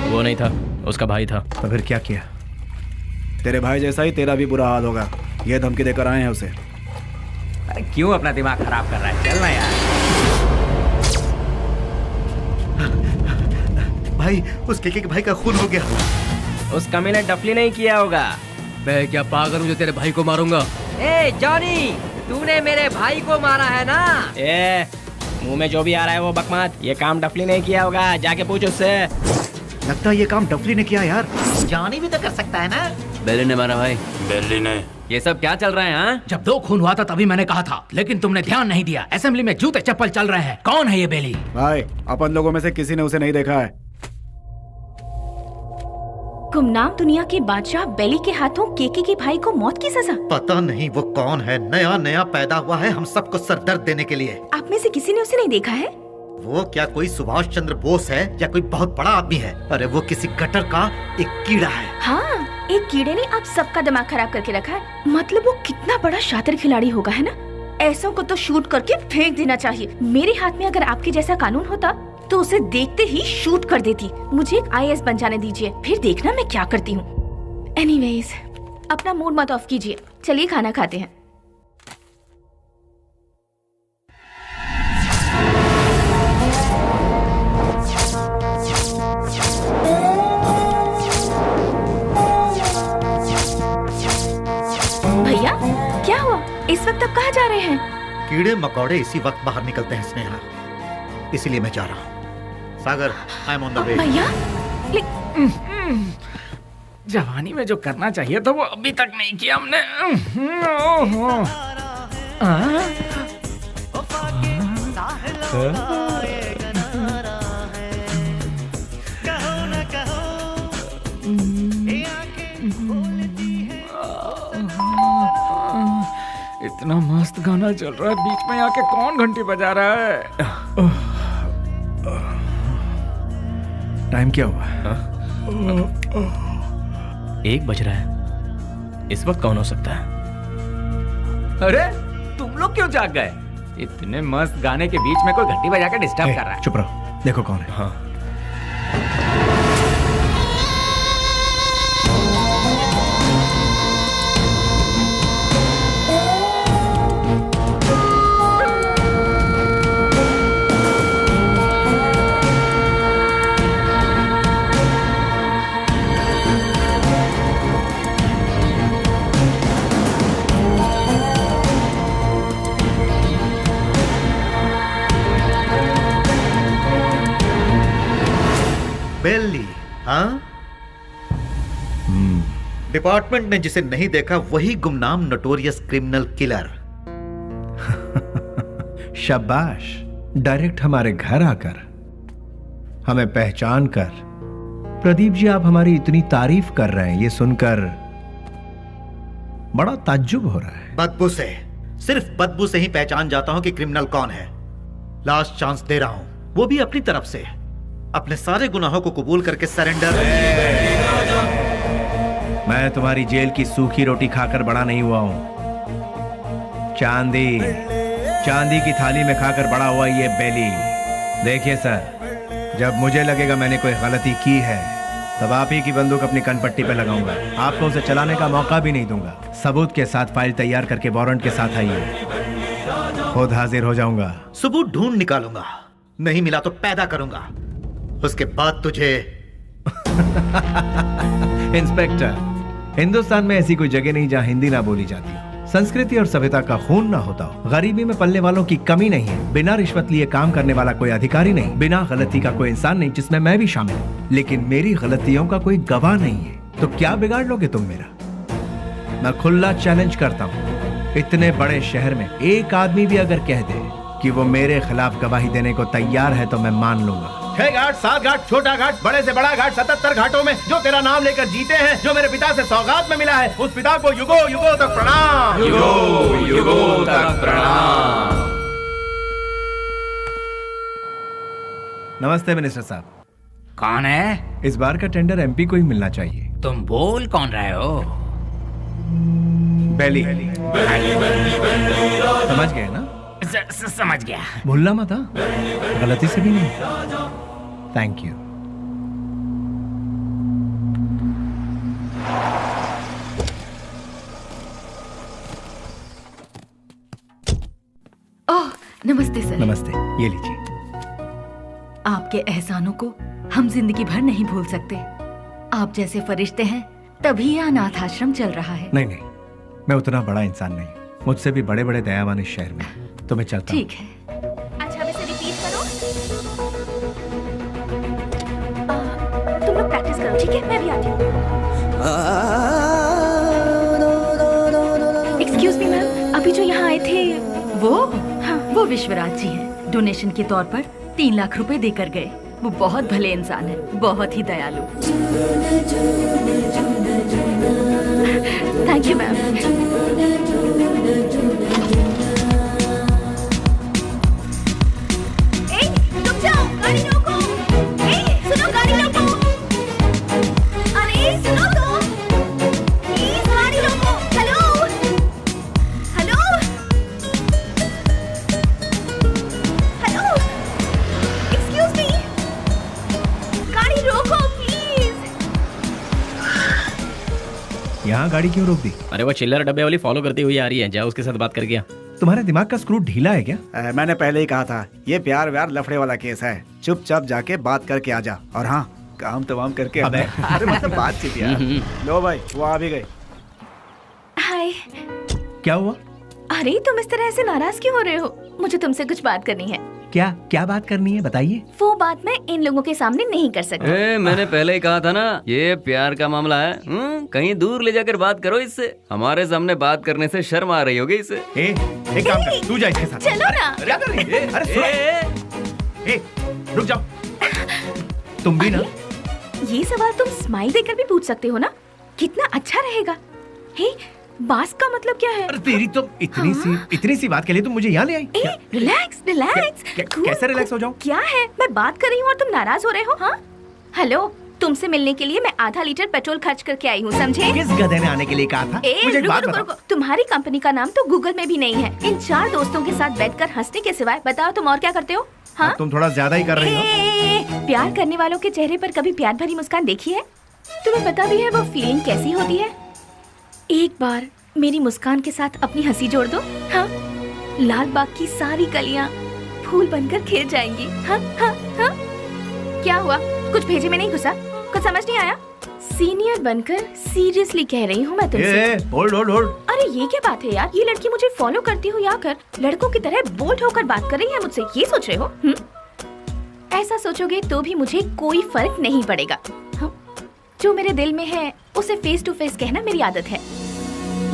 वो नहीं था, उसका भाई था। तो फिर क्या किया? तेरे भाई जैसा ही तेरा भी बुरा हाल होगा, ये धमकी देकर आए हैं उसे। अरे क्यों अपना दिमाग खराब कर रहा है, चलना यार। भाई, उस केके के भाई का खून हो गया। उस कमीने डफली नहीं किया होगा। मैं क्या पागल हूँ जो तेरे भाई को मारूंगा? ए जॉनी, तूने मेरे भाई को मारा है ना? ए, मुंह में जो भी आ रहा है वो बकवास। ये काम डफली नहीं किया होगा, जाके पूछ उससे। लगता है ये काम डफली ने किया यार। जॉनी भी तो कर सकता है ना। बेली ने मारा भाई। बेली ने। ये सब क्या चल रहा है? हाँ, जब 2 खून हुआ था तभी मैंने कहा था, लेकिन तुमने ध्यान नहीं दिया। असेंबली में जूते चप्पल चल रहे हैं। कौन है ये बेली? भाई, अपन लोगों में से किसी ने उसे नहीं देखा है। गुमनाम दुनिया के बादशाह बेली के हाथों केके के भाई को मौत की सजा। पता नहीं वो कौन है, नया नया पैदा हुआ है हम सबको सरदर्द देने के लिए। आप में से किसी ने उसे नहीं देखा है? वो क्या कोई सुभाष चंद्र बोस है या कोई बहुत बड़ा आदमी है? अरे वो किसी गटर का एक कीड़ा है। हाँ, एक कीड़े ने आप सबका दिमाग खराब करके रखा है। मतलब वो कितना बड़ा शातिर खिलाड़ी होगा, है ना? ऐसों को तो शूट करके फेंक देना चाहिए। मेरे हाथ में अगर आपके जैसा कानून होता तो उसे देखते ही शूट कर देती। मुझे एक IAS बन जाने दीजिए, फिर देखना मैं क्या करती हूँ। एनीवेज, अपना मूड मत ऑफ कीजिए, चलिए खाना खाते हैं। भैया, क्या हुआ? इस वक्त आप कहाँ जा रहे हैं? कीड़े मकोड़े इसी वक्त बाहर निकलते हैं स्नेहा, इसीलिए मैं जा रहा हूँ। Sagar, I am on the way. भैया, जवानी में जो करना चाहिए था वो अभी तक नहीं किया हमने। इतना मस्त गाना चल रहा है, बीच में आके कौन घंटी बजा रहा है? टाइम क्या हुआ? 1 बज रहा है। इस वक्त कौन हो सकता है? अरे तुम लोग क्यों जाग गए? इतने मस्त गाने के बीच में कोई घंटी बजा के डिस्टर्ब कर रहा है। चुप रहो, देखो कौन है। हाँ बेली, हाँ? डिपार्टमेंट ने जिसे नहीं देखा वही गुमनाम नोटोरियस क्रिमिनल किलर। शाबाश, डायरेक्ट हमारे घर आकर हमें पहचान कर। प्रदीप जी, आप हमारी इतनी तारीफ कर रहे हैं, ये सुनकर बड़ा ताज्जुब हो रहा है। बदबू से, सिर्फ बदबू से ही पहचान जाता हूं कि क्रिमिनल कौन है। लास्ट चांस दे रहा हूं, वो भी अपनी तरफ से। अपने सारे गुनाहों को कबूल करके सरेंडर। मैं तुम्हारी जेल की सूखी रोटी खाकर बड़ा नहीं हुआ हूं। चांदी की थाली में खाकर बड़ा हुआ ये बेली। देखिए सर, जब मुझे लगेगा मैंने कोई गलती की है तब आप ही की बंदूक अपनी कनपट्टी पे लगाऊंगा। आपको उसे चलाने का मौका भी नहीं दूंगा। सबूत के साथ फाइल तैयार करके वारंट के साथ आइए, खुद हाजिर हो जाऊंगा। सबूत ढूंढ निकालूंगा, नहीं मिला तो पैदा करूंगा, उसके बाद तुझे। इंस्पेक्टर, हिंदुस्तान में ऐसी कोई जगह नहीं जहां हिंदी ना बोली जाती हो, संस्कृति और सभ्यता का खून ना होता हो, गरीबी में पलने वालों की कमी नहीं है, बिना रिश्वत लिए काम करने वाला कोई अधिकारी नहीं, बिना गलती का कोई इंसान नहीं, जिसमें मैं भी शामिल हूँ। लेकिन मेरी गलतियों का कोई गवाह नहीं है, तो क्या बिगाड़ लोगे तुम मेरा? मैं खुला चैलेंज करता हूँ, इतने बड़े शहर में एक आदमी भी अगर कह दे कि वो मेरे खिलाफ गवाही देने को तैयार है तो मैं मान लूंगा। 6 घाट, 7 घाट, छोटा घाट, बड़े से बड़ा घाट, 77 घाटों में जो तेरा नाम लेकर जीते हैं, जो मेरे पिता से सौगात में मिला है, उस पिता को युगो युगो तक प्रणाम। युगो युगो तक प्रणाम। नमस्ते मिनिस्टर साहब। कौन है? इस बार का टेंडर एमपी को ही मिलना चाहिए। तुम बोल कौन रहे हो? बेली। समझ गए ना? समझ गया। भूलना मत, गलती से भी नहीं। Thank you. ओह, नमस्ते सर। नमस्ते, ये लीजिए। आपके एहसानों को हम जिंदगी भर नहीं भूल सकते। आप जैसे फरिश्ते हैं तभी यह अनाथ आश्रम चल रहा है। नहीं, मैं उतना बड़ा इंसान नहीं, मुझसे भी बड़े बड़े दयावान इस शहर में। तो मैं चलता हूं। ठीक है। अच्छा, वैसे रिपीट करो। तुम लोग प्रैक्टिस करो, ठीक है? मैं भी आती हूँ। एक्सक्यूज मी मैम, अभी जो यहाँ आए थे वो? हाँ, वो विश्वराज जी हैं। डोनेशन के तौर पर 3 लाख रुपए देकर गए। वो बहुत भले इंसान है, बहुत ही दयालु। Thank you ma'am. यहाँ गाड़ी क्यों रोक दी? अरे वो चिल्लर डब्बे वाली फॉलो करती हुई आ रही है, जाओ उसके साथ बात करके आ। तुम्हारे दिमाग का स्क्रू ढीला है क्या? मैंने पहले ही कहा था, ये प्यार व्यार लफड़े वाला केस है। चुपचाप जाके बात करके आ जा, और हाँ, काम तमाम करके अबे। अरे मतलब बातचीत यार। लो भाई, वो आ भी गए। हाय। क्या हुआ? अरे तुम इस तरह से नाराज क्यों हो रहे हो? मुझे तुमसे कुछ बात करनी है। क्या बात करनी है, बताइए। वो बात मैं इन लोगों के सामने नहीं कर सकती। मैंने पहले ही कहा था ना, ये प्यार का मामला है। कहीं दूर ले जाकर बात करो इससे। हमारे सामने बात करने से शर्म आ रही होगी इसे। एक काम कर, तू जा इसके साथ। चलो ना। क्या कर रही है? अरे रुक जाओ। तुम भी ना। ये सवाल तुम स्माइल देकर भी पूछ सकते हो ना, कितना अच्छा रहेगा। हे, बास का मतलब क्या है? अरे तेरी तो इतनी सी बात के लिए तुम मुझे यहाँ ले आई। रिलैक्स। कैसे रिलैक्स हो जाऊं? क्या है, मैं बात कर रही हूँ और तुम नाराज हो रहे हो? हाँ, हेलो, तुमसे मिलने के लिए मैं आधा लीटर पेट्रोल खर्च करके आई हूँ, समझे? किस गधे ने आने के लिए कहा था? मुझे एक बात बताओ। तुम्हारी कंपनी का नाम तो गूगल में भी नहीं है। इन 4 दोस्तों के साथ बैठकर हंसने के सिवाय बताओ तुम और क्या करते हो? हाँ, तुम थोड़ा ज्यादा ही कर रही हो। प्यार करने वालों के चेहरे पर कभी प्यार भरी मुस्कान देखी है? तुम्हें पता भी है वो फीलिंग कैसी होती है? एक बार मेरी मुस्कान के साथ अपनी हंसी जोड़ दो, हाँ, लाल बाग की सारी कलियां फूल बनकर खिल जाएंगी। हाँ हाँ हाँ। क्या हुआ? कुछ भेजे में नहीं घुसा? कुछ समझ नहीं आया? सीनियर बनकर सीरियसली कह रही हूँ मैं तुमसे। Hold hold hold. अरे ये क्या बात है यार? ये लड़की मुझे फॉलो करती हुई आकर लड़कों की तरह बोल्ड होकर बात कर रही है मुझसे, ये सोच रहे हो? ऐसा सोचोगे तो भी मुझे कोई फर्क नहीं पड़ेगा। हाँ? जो मेरे दिल में है उसे फेस टू फेस कहना मेरी आदत है।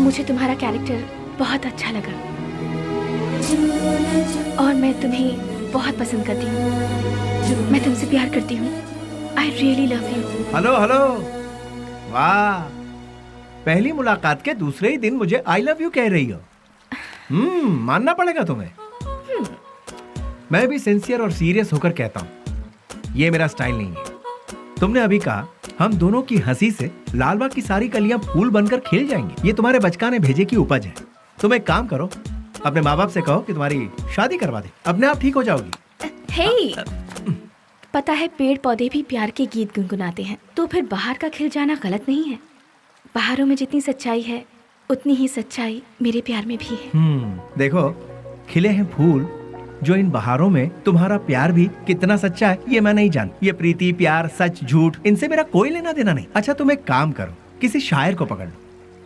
मुझे तुम्हारा कैरेक्टर बहुत अच्छा लगा और मैं तुम्हें बहुत पसंद करती हूँ। मैं तुमसे प्यार करती हूँ। I really love you. Hello hello, वाह, पहली मुलाकात के दूसरे ही दिन मुझे आई लव यू कह रही हो। मानना पड़ेगा तुम्हें। मैं भी सिंसियर और सीरियस होकर कहता हूँ, ये मेरा स्टाइल नहीं है। तुमने अभी कहा हम दोनों की हंसी से लालबाग की सारी कलियां फूल बनकर खिल जाएंगी। ये तुम्हारे बचकाने भेजे की उपज है। तुम एक काम करो, अपने माँ बाप से कहो कि तुम्हारी शादी करवा दे, अपने आप ठीक हो जाओगी। हे, पता है पेड़ पौधे भी प्यार के गीत गुनगुनाते हैं, तो फिर बाहर का खिल जाना गलत नहीं है। बाहरों में जितनी सच्चाई है उतनी ही सच्चाई मेरे प्यार में भी है। देखो, खिले हैं फूल, जो इन बहारों में तुम्हारा प्यार भी कितना सच्चा है ये मैं नहीं जान। ये प्रीति, प्यार, सच, झूठ, इनसे मेरा कोई लेना देना नहीं। अच्छा, तुम एक काम करो, किसी शायर को पकड़ लो,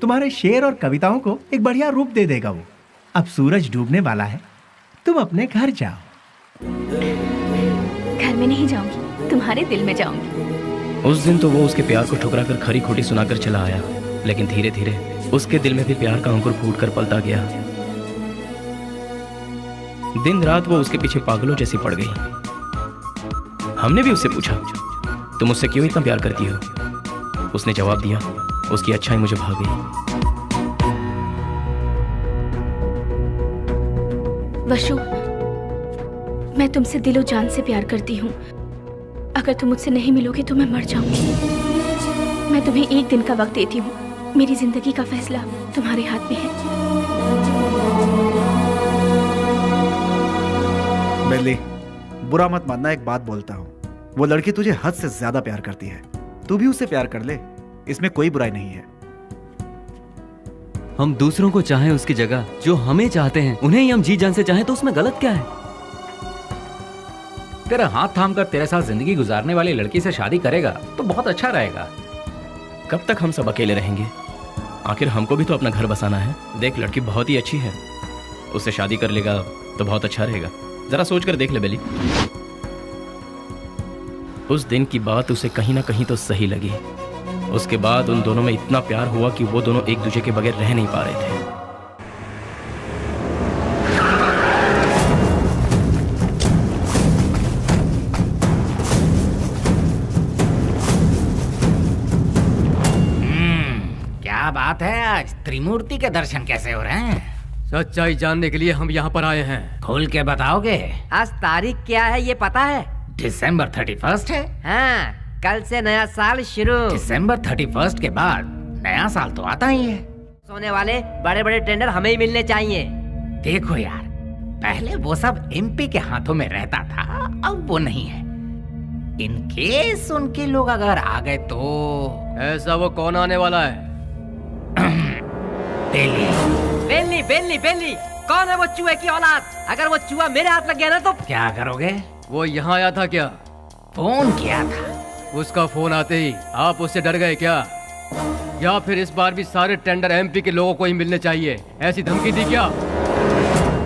तुम्हारे शेर और कविताओं को एक बढ़िया रूप दे देगा वो। अब सूरज डूबने वाला है, तुम अपने घर जाओ। घर में नहीं जाऊंगी, तुम्हारे दिल में जाऊंगी। उस दिन तो वो उसके प्यार को ठुकरा कर खरी खोटी सुनाकर चला आया, लेकिन धीरे धीरे उसके दिल में भी प्यार का अंकुर फूट कर पलता गया। दिन रात वो उसके पीछे पागलों जैसी पड़ गई। हमने भी उससे पूछा, तुम मुझसे क्यों इतना प्यार करती हो? उसने जवाब दिया, उसकी अच्छाई मुझे भा गई। वशु, मैं तुमसे दिलो जान से प्यार करती हूँ। अगर तुम मुझसे नहीं मिलोगे तो मैं मर जाऊंगी। मैं तुम्हें एक दिन का वक्त देती हूँ। मेरी जिंदगी का फैसला तुम्हारे हाथ में है। बेली, बुरा मत मानना, एक बात बोलता हूँ, वो लड़की तुझे हद से ज्यादा प्यार करती है। तू भी उससे प्यार कर ले, इसमें कोई बुराई नहीं है। हम दूसरों को चाहें उसकी जगह जो हमें चाहते हैं उन्हें ही हम जी जान से चाहें तो उसमें गलत क्या है? तेरा हाथ थाम कर तेरे साथ जिंदगी गुजारने वाली लड़की से शादी करेगा तो बहुत अच्छा रहेगा। कब तक हम सब अकेले रहेंगे? आखिर हमको भी तो अपना घर बसाना है। देख, लड़की बहुत ही अच्छी है, उससे शादी कर लेगा तो बहुत अच्छा रहेगा। जरा सोच कर देख ले बेली। उस दिन की बात उसे कहीं ना कहीं तो सही लगी। उसके बाद उन दोनों में इतना प्यार हुआ कि वो दोनों एक दूसरे के बगैर रह नहीं पा रहे थे। क्या बात है, आज त्रिमूर्ति के दर्शन कैसे हो रहे हैं? सच्चाई जानने के लिए हम यहाँ पर आए हैं। खोल के बताओगे? आज तारीख क्या है ये पता है? दिसंबर 31 है। हाँ, कल से नया साल शुरू। दिसंबर 31 के बाद नया साल तो आता ही है। सोने वाले बड़े बड़े टेंडर हमें ही मिलने चाहिए। देखो यार, पहले वो सब एमपी के हाथों में रहता था, अब वो नहीं है। इन केस उनके लोग अगर आ गए तो। ऐसा वो कौन आने वाला है? बेली बेली बेली, कौन है वो चूहे की औलाद? अगर वो चूहा मेरे हाथ लग गया ना तो क्या करोगे? वो यहाँ आया था क्या? फोन किया था। उसका फोन आते ही आप उससे डर गए क्या? या फिर इस बार भी सारे टेंडर एमपी के लोगों को ही मिलने चाहिए, ऐसी धमकी दी क्या?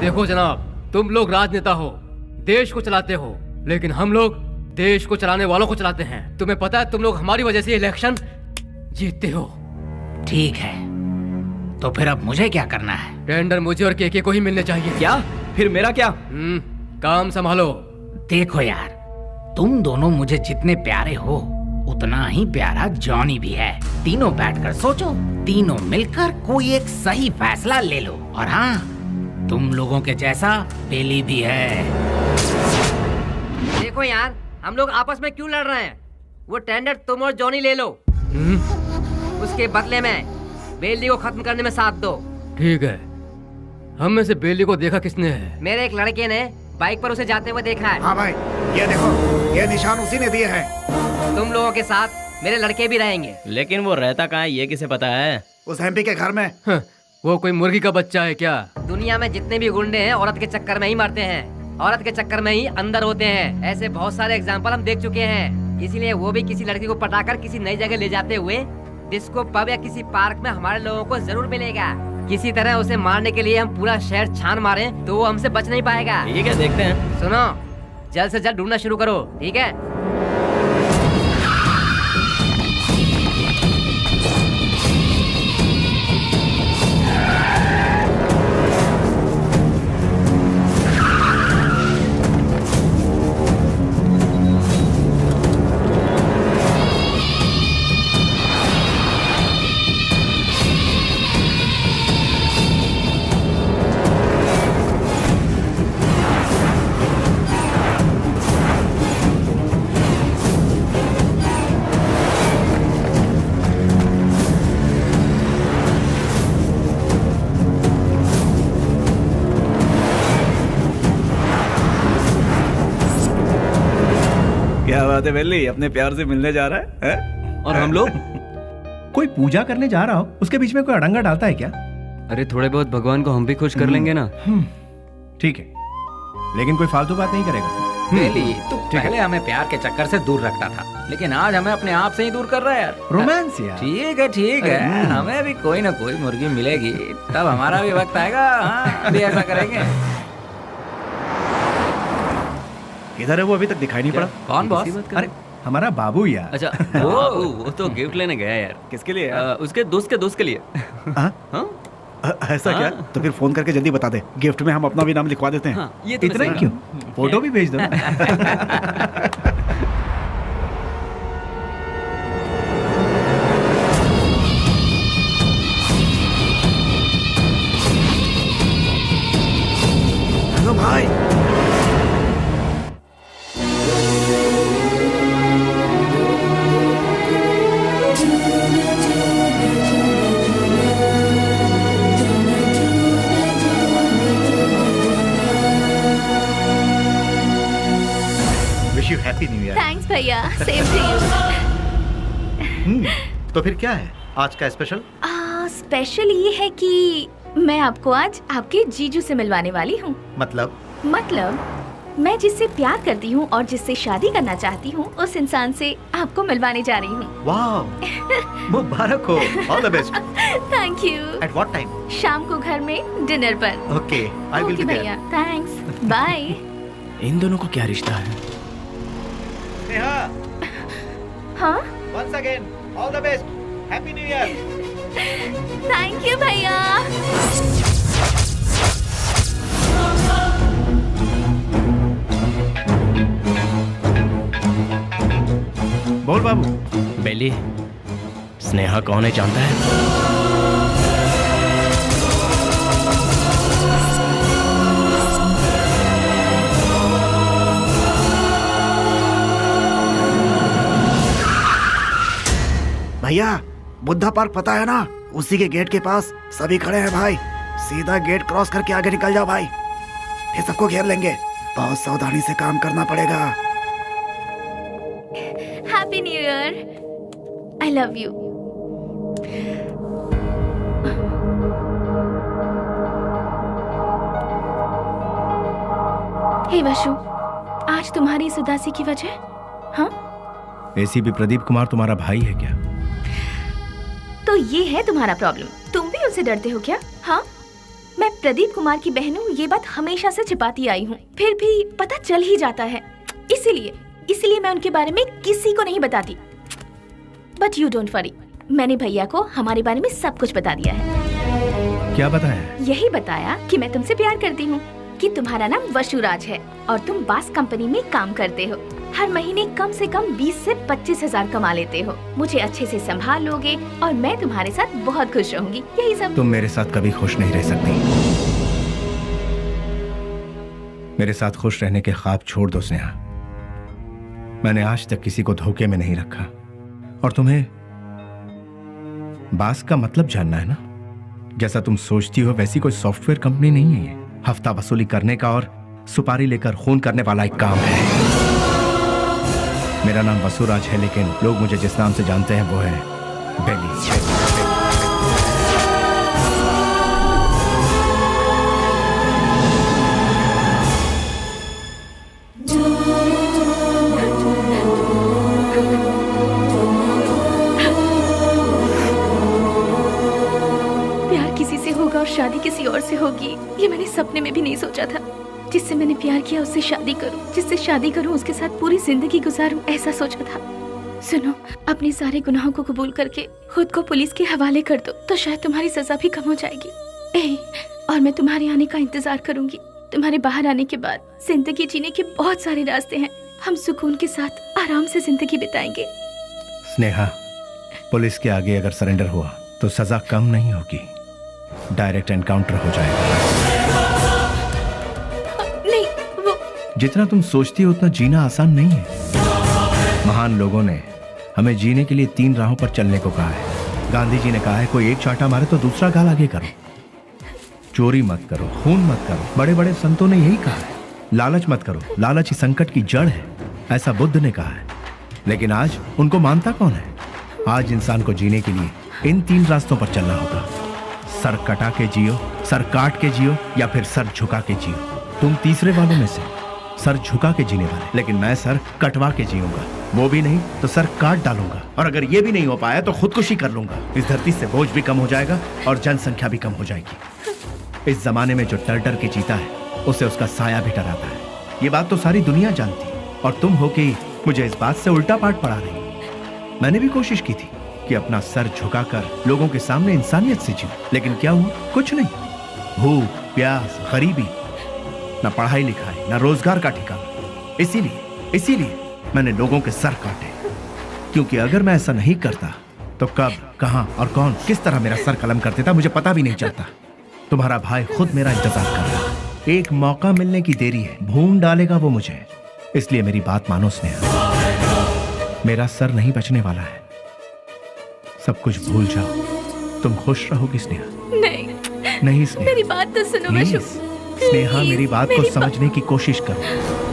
देखो जनाब, तुम लोग राजनेता हो, देश को चलाते हो, लेकिन हम लोग देश को चलाने वालों को चलाते हैं। तुम्हें पता है तुम लोग हमारी वजह से इलेक्शन जीतते हो। ठीक है, तो फिर अब मुझे क्या करना है? टेंडर मुझे और केके को ही मिलने चाहिए। क्या? फिर मेरा क्या? काम संभालो। देखो यार, तुम दोनों मुझे जितने प्यारे हो उतना ही प्यारा जॉनी भी है। तीनों बैठकर सोचो, तीनों मिलकर कोई एक सही फैसला ले लो। और हाँ, तुम लोगों के जैसा बेली भी है। देखो यार, हम लोग आपस में क्यों लड़ रहे हैं? वो टेंडर तुम और जॉनी ले लो। उसके बदले में बेली को खत्म करने में साथ दो। ठीक है। हम में से बेली को देखा किसने है? मेरे एक लड़के ने बाइक पर उसे जाते हुए देखा है। हाँ भाई, ये देखो, ये निशान उसी ने दिए हैं। तुम लोगों के साथ मेरे लड़के भी रहेंगे। लेकिन वो रहता कहाँ है ये किसे पता है? उस एमपी के घर में। वो कोई मुर्गी का बच्चा है क्या? दुनिया में जितने भी गुंडे हैं औरत के चक्कर में ही मरते हैं, औरत के चक्कर में ही अंदर होते हैं। ऐसे बहुत सारे एग्जाम्पल हम देख चुके हैं। इसीलिए वो भी किसी लड़की को पटाकर किसी नई जगह ले जाते हुए डिस्को पब या किसी पार्क में हमारे लोगों को जरूर मिलेगा। किसी तरह उसे मारने के लिए हम पूरा शहर छान मारे तो वो हमसे बच नहीं पाएगा। ठीक है, देखते हैं। सुनो, जल्द से जल्द ढूंढना शुरू करो, ठीक है? क्या बात है बेली, अपने प्यार से मिलने जा रहा है? और हम लोग? कोई पूजा करने जा रहा हो, उसके बीच में कोई अड़ंगा डालता है क्या? अरे थोड़े बहुत भगवान को हम भी खुश कर लेंगे ना। ठीक है, लेकिन कोई फालतू बात नहीं करेगा। बेली, तू पहले हमें प्यार के चक्कर से दूर रखता था, लेकिन आज हमें अपने आप से ही दूर कर रहा है यार। रोमांस यार। ठीक है, हमें भी कोई ना कोई मुर्गी मिलेगी, तब हमारा भी वक्त आएगा। हाँ, अभी ऐसा करेंगे। किधर है वो? अभी तक दिखाई नहीं पड़ा। कौन बॉस? अरे हमारा बाबू यार। अच्छा, वो तो गिफ्ट लेने गया यार। किसके लिए? उसके दोस्त के लिए। ऐसा क्या? तो फिर फोन करके जल्दी बता दे, गिफ्ट में हम अपना भी नाम लिखवा देते हैं। ये तो इतना ही क्यों? फोटो भी भेज दो। हेलो भाई। Wish you happy new year. Thanks भैया, सेम टू यू। तो फिर क्या है आज का स्पेशल? स्पेशल ये है कि मैं आपको आज आपके जीजू से मिलवाने वाली हूँ। मतलब मैं जिससे प्यार करती हूँ और जिससे शादी करना चाहती हूँ, उस इंसान से आपको मिलवाने जा रही हूँ। वाह, मुबारक हो। All the best. Thank you. At what time? शाम को घर में डिनर पर। Okay, I will be there. भैया, थैंक्स, बाय। इन दोनों को क्या रिश्ता है? नेहा, हाँ, once again all the best, happy new year. Thank you भैया। बोल बाबू। बेली, स्नेहा कौन है जानता है? भैया, बुद्धा पार्क पता है ना? उसी के गेट के पास सभी खड़े हैं भाई। सीधा गेट क्रॉस करके आगे निकल जाओ भाई, फिर सबको घेर लेंगे। बहुत सावधानी से काम करना पड़ेगा। Happy new year. I love you. Hey Vashu, आज तुम्हारी इस उदासी की वजह? हाँ, एसीपी प्रदीप कुमार तुम्हारा भाई है क्या? तो ये है तुम्हारा प्रॉब्लम। तुम भी उनसे डरते हो क्या? हाँ, मैं प्रदीप कुमार की बहन हूँ, ये बात हमेशा से छिपाती आई हूँ, फिर भी पता चल ही जाता है। इसीलिए मैं उनके बारे में किसी को नहीं बताती। बट यू डोंट वरी, मैंने भैया को हमारे बारे में सब कुछ बता दिया है। क्या बताया? यही बताया कि मैं तुमसे प्यार करती हूँ, कि तुम्हारा नाम वशुराज है और तुम बास कंपनी में काम करते हो। हर महीने कम से कम 20 से 25 हजार कमा लेते हो। मुझे अच्छे से संभाल लोगे और मैं तुम्हारे साथ बहुत खुश रहूंगी। यही सब। तुम मेरे साथ कभी खुश नहीं रह सकती। मेरे साथ खुश रहने के ख्वाब छोड़ दो स्नेहा। मैंने आज तक किसी को धोखे में नहीं रखा। और तुम्हें बास का मतलब जानना है ना? जैसा तुम सोचती हो वैसी कोई सॉफ्टवेयर कंपनी नहीं है ये। हफ्ता वसूली करने का और सुपारी लेकर खून करने वाला एक काम है। मेरा नाम वसुराज है, लेकिन लोग मुझे जिस नाम से जानते हैं वो है बेली। प्यार किसी से होगा और शादी किसी और से होगी, ये मैंने सपने में भी नहीं सोचा था। जिससे मैंने प्यार किया उससे शादी करूं, जिससे शादी करूं उसके साथ पूरी जिंदगी गुजारूं, ऐसा सोचा था। सुनो, अपने सारे गुनाहों को कबूल करके खुद को पुलिस के हवाले कर दो तो शायद तुम्हारी सजा भी कम हो जाएगी। और मैं तुम्हारे आने का इंतजार करूंगी। तुम्हारे बाहर आने के बाद जिंदगी जीने के बहुत सारे रास्ते हैं। हम सुकून के साथ आराम से जिंदगी बिताएंगे। स्नेहा, पुलिस के आगे अगर सरेंडर हुआ तो सजा कम नहीं होगी, डायरेक्ट एनकाउंटर हो जाएगा। नहीं, वो जितना तुम सोचती हो उतना जीना आसान नहीं है। महान लोगों ने हमें जीने के लिए 3 राहों पर चलने को कहा है। गांधी जी ने कहा है कोई एक चांटा मारे तो दूसरा गाल आगे करो, चोरी मत करो, खून मत करो। बड़े बड़े संतों ने यही कहा है। लालच मत करो, लालच ही संकट की जड़ है, ऐसा बुद्ध ने कहा है। लेकिन आज उनको मानता कौन है? आज इंसान को जीने के लिए इन 3 रास्तों पर चलना होगा। सर कटा के जियो, सर काट के जियो, या फिर सर झुका के जियो। तुम तीसरे वालों में से, सर झुका के जीने वाले। लेकिन मैं सर कटवा के जीऊंगा, वो भी नहीं तो सर काट डालूंगा। और अगर ये भी नहीं हो पाया तो खुदकुशी कर लूंगा। इस धरती से बोझ भी कम हो जाएगा और जनसंख्या भी कम हो जाएगी। इस जमाने में जो डर डर के जीता है उसे उसका साया भी डराता है। ये बात तो सारी दुनिया जानती, और तुम हो कि मुझे इस बात से उल्टा पाठ पढ़ा रही। मैंने भी कोशिश की थी कि अपना सर झुकाकर लोगों के सामने इंसानियत से जीऊं, लेकिन क्या हुआ? कुछ नहीं। भूख, प्यास, गरीबी, न पढ़ाई लिखाई, न रोजगार का ठिकाना। इसीलिए मैंने लोगों के सर काटे, क्योंकि अगर मैं ऐसा नहीं करता तो कब, कहां और कौन किस तरह मेरा सर कलम कर देता मुझे पता भी नहीं चलता। तुम्हारा भाई खुद मेरा इंतजार कर रहा है। एक मौका मिलने की देरी है, भून डालेगा वो मुझे। इसलिए मेरी बात मानो स्नेहा, मेरा सर नहीं बचने वाला है। सब कुछ भूल जाओ, तुम खुश रहोगी स्नेहा। नहीं स्नेहा, मेरी बात तो सुनो। मैं स्नेहा, मेरी बात को समझने की कोशिश करो।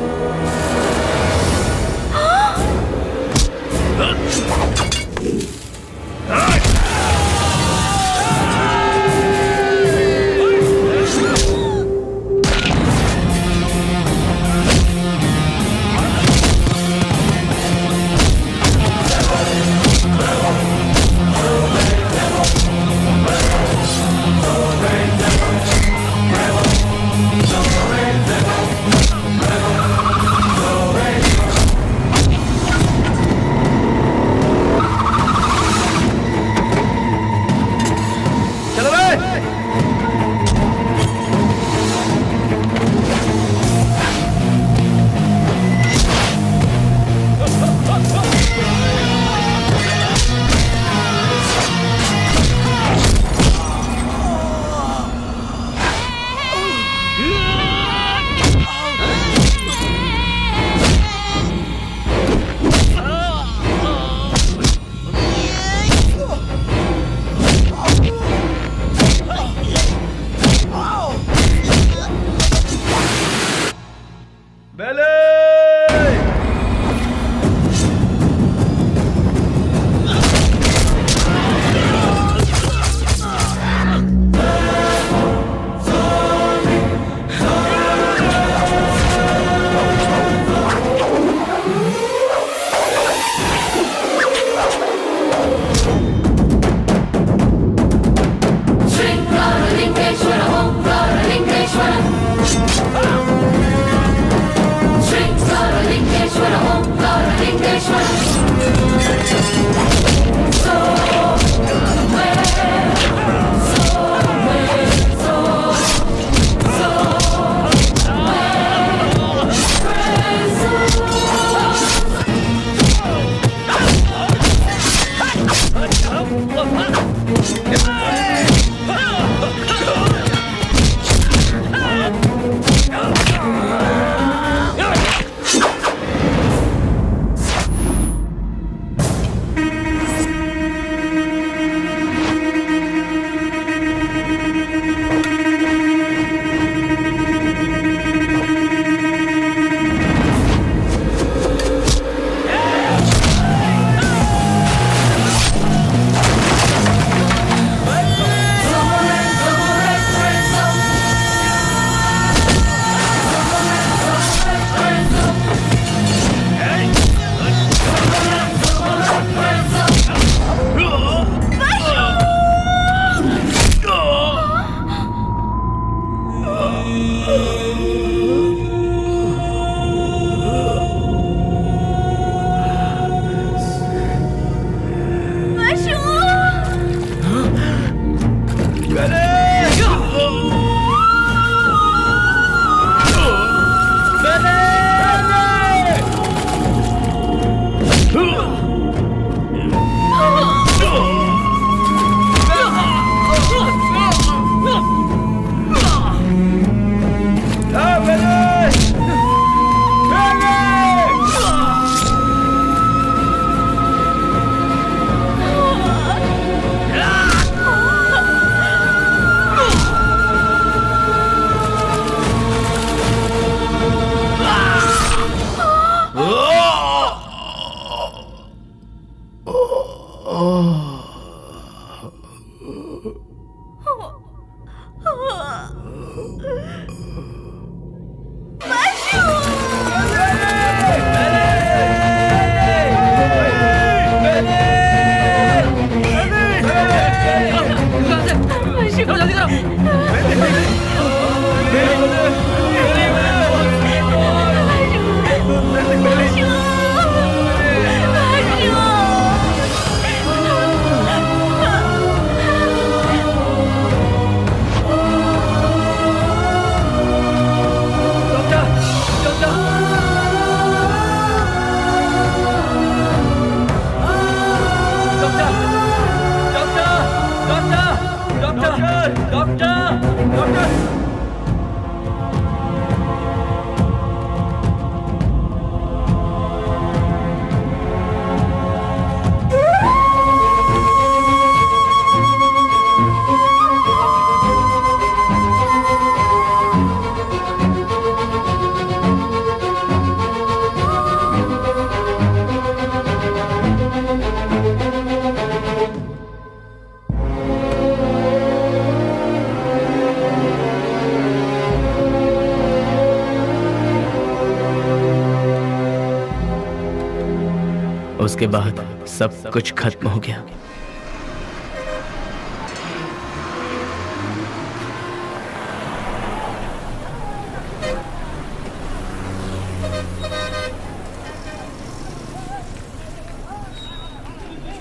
उसके बाद सब कुछ खत्म हो गया।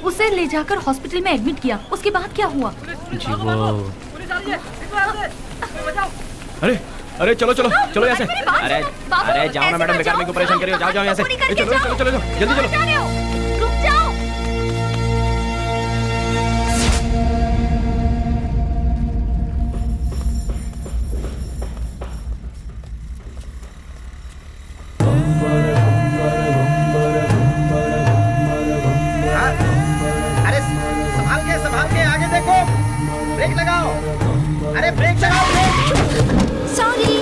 उसे ले जाकर हॉस्पिटल में एडमिट किया। उसके बाद क्या हुआ? जी वो अरे अरे चलो चलो चलो यहाँ से। अरे अरे जाओ ना मैडम, बेकार मेरे को परेशान करियो। जाओ जाओ यहाँ से। चलो चलो चलो जल्दी चलो। रुक जाओ। अरे संभाल के आगे देखो, ब्रेक लगाओ। अरे ब्रेक लगाओ, ब्रेक। सॉरी।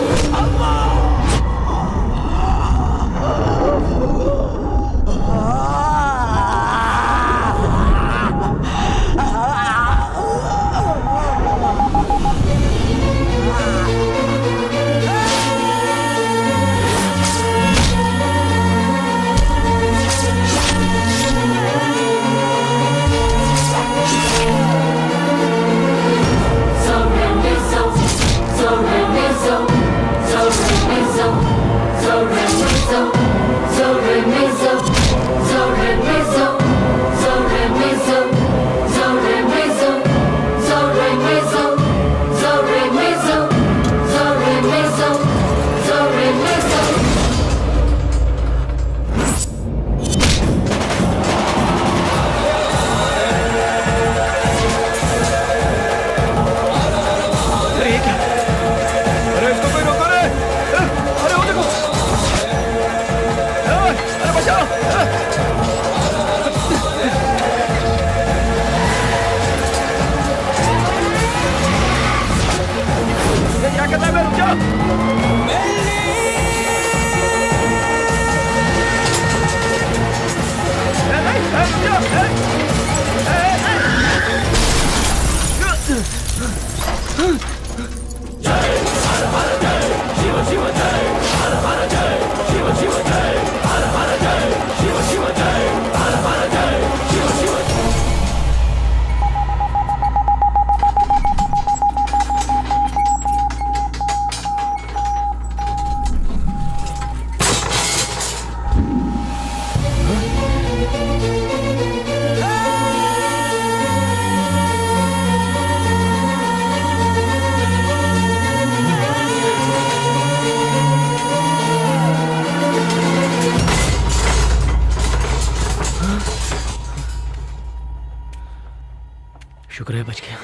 शुक्र है बच गया।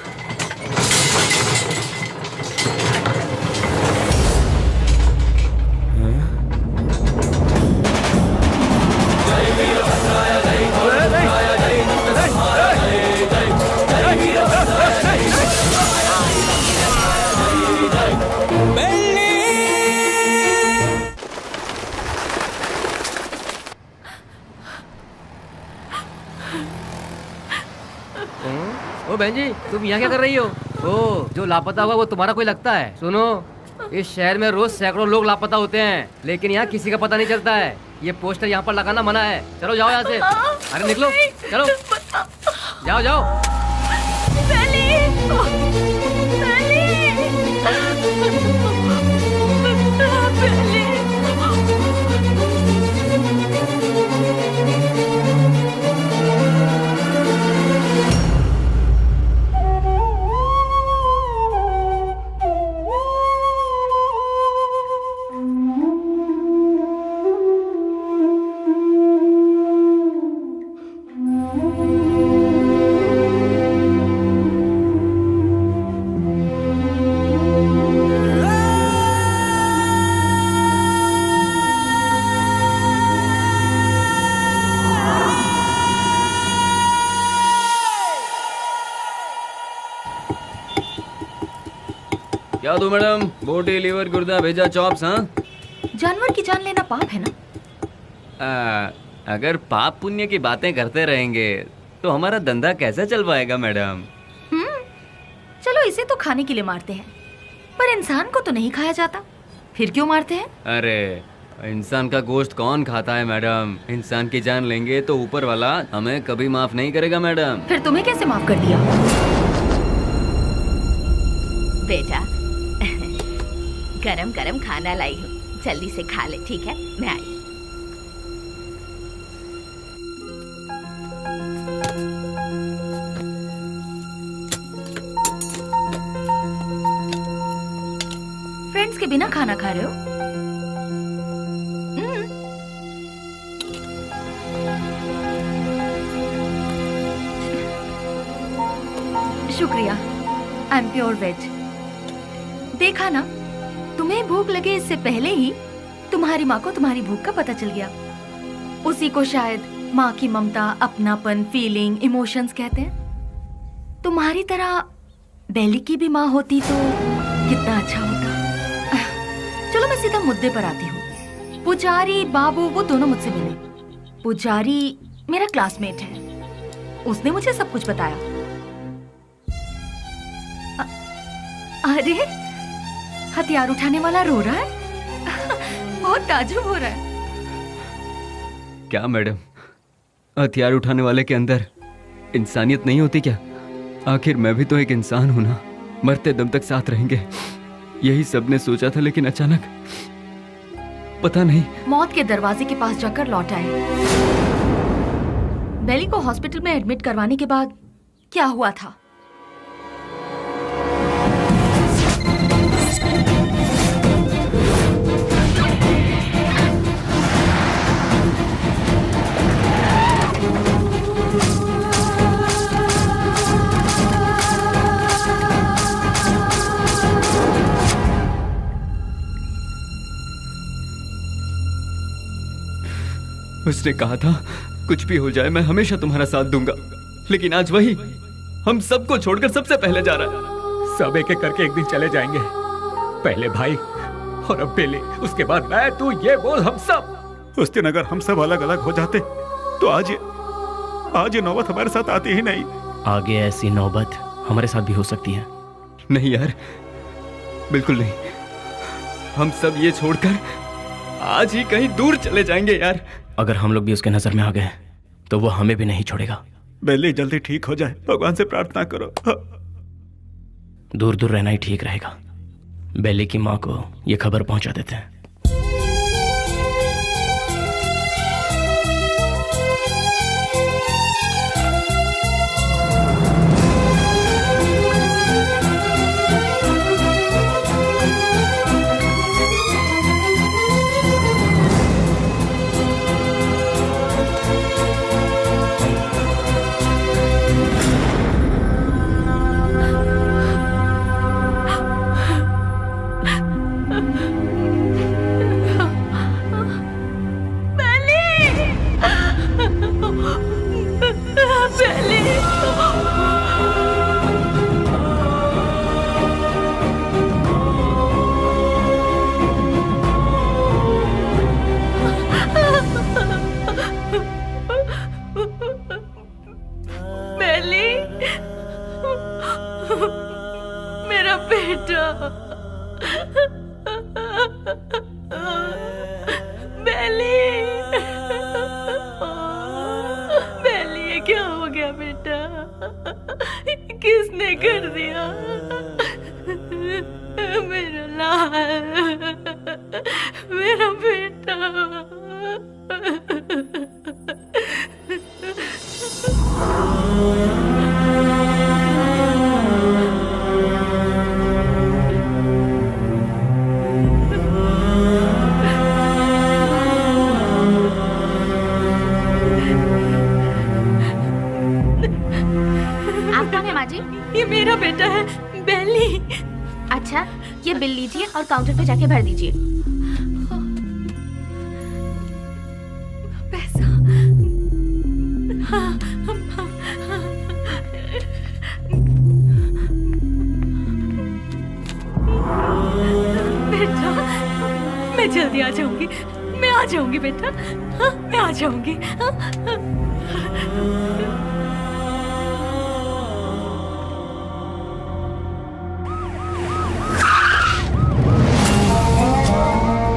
ओ बहन जी, तुम यहाँ क्या कर रही हो? ओ, जो लापता हुआ वो तुम्हारा कोई लगता है? सुनो, इस शहर में रोज सैकड़ों लोग लापता होते हैं, लेकिन यहाँ किसी का पता नहीं चलता है। ये पोस्टर यहाँ पर लगाना मना है। चलो जाओ यहाँ से। अरे निकलो, चलो जाओ जाओ। क्या दो मैडम? बोटी, लीवर, गुर्दा, भेजा, चॉप्स। हाँ, जानवर की जान लेना पाप है ना? अगर पाप पुण्य की बातें करते रहेंगे तो हमारा धंधा कैसे चल पाएगा मैडम? चलो इसे तो खाने के लिए मारते हैं, पर इंसान को तो नहीं खाया जाता, फिर क्यों मारते हैं? अरे इंसान का गोश्त कौन खाता है मैडम? इंसान की जान लेंगे तो ऊपर वाला हमें कभी माफ नहीं करेगा मैडम। फिर तुम्हें कैसे माफ कर दिया? बेटा, गरम गरम खाना लाई हूँ, जल्दी से खा ले, ठीक है? मैं आई। फ्रेंड्स के बिना खाना खा रहे हो? शुक्रिया, आई एम प्योर वेज। देखा ना, तुम्हें भूख लगे इससे पहले ही तुम्हारी माँ को तुम्हारी भूख का पता चल गया। उसी को शायद माँ की ममता, अपनापन, फीलिंग, इमोशंस कहते हैं। तुम्हारी तरह बेली की भी माँ होती तो कितना अच्छा होता। चलो मैं सीधा मुद्दे पर आती हूँ। पुजारी बाबू वो दोनों मुझसे मिले। पुजारी मेरा क्लासमेट है, उसने मुझे सब कुछ बताया। अरे हथियार उठाने वाला रो रहा है। बहुत ताज्जुब हो रहा है। क्या मैडम, हथियार उठाने वाले के अंदर इंसानियत नहीं होती क्या? आखिर मैं भी तो एक इंसान हूं ना, मरते दम तक साथ रहेंगे, यही सबने सोचा था, लेकिन अचानक पता नहीं। मौत के दरवाजे के पास जाकर लौट आए। बेली को हॉस्पिटल में एडमिट करवाने के बाद क्या हुआ था? उसने कहा था कुछ भी हो जाए मैं हमेशा तुम्हारा साथ दूंगा, लेकिन आज वही हम सबको छोड़कर सबसे पहले जा रहा है। सब एक एक करके एक दिन चले जाएंगे। पहले भाई और अब बेली, उसके बाद मैं, तू, ये वो, हम सब। उस दिन अगर हम सब अलग अलग हो जाते तो आज ये नौबत हमारे साथ आती ही नहीं। आगे ऐसी नौबत हमारे साथ भी हो सकती है। नहीं यार, बिल्कुल नहीं। हम सब ये छोड़कर आज ही कहीं दूर चले जाएंगे यार। अगर हम लोग भी उसके नजर में आ गए तो वो हमें भी नहीं छोड़ेगा। बेली जल्दी ठीक हो जाए, भगवान से प्रार्थना करो। दूर दूर रहना ही ठीक रहेगा। बेली की माँ को ये खबर पहुंचा देते हैं। बेली, बेली, ये क्या हो गया बेटा? किसने कर दिया? मेरा लाल, मेरा बेटा। आप कौन है माँ जी? ये मेरा बेटा है, बेली। अच्छा, ये बिल लीजिए और काउंटर पे जाके भर दीजिए। पैसा। हाँ, बेटा, मैं जल्दी आ जाऊंगी। मैं आ जाऊंगी बेटा। हाँ, मैं आ जाऊंगी।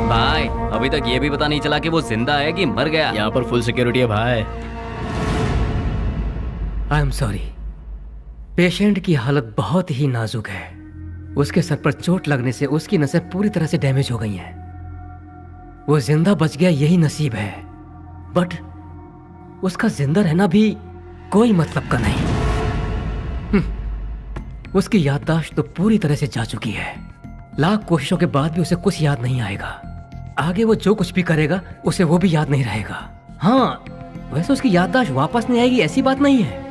भाई अभी तक ये भी पता नहीं चला कि वो जिंदा है कि मर गया। यहाँ पर फुल सिक्योरिटी है भाई। आई एम सॉरी, पेशेंट की हालत बहुत ही नाजुक है। उसके सर पर चोट लगने से उसकी नसें पूरी तरह से डैमेज हो गई हैं। वो जिंदा बच गया यही नसीब है, बट उसका जिंदा रहना भी कोई मतलब का नहीं। उसकी याददाश्त तो पूरी तरह से जा चुकी है। लाख कोशिशों के बाद भी उसे कुछ याद नहीं आएगा। आगे वो जो कुछ भी करेगा उसे वो भी याद नहीं रहेगा। हाँ, वैसे उसकी याददाश्त वापस नहीं आएगी ऐसी बात नहीं है।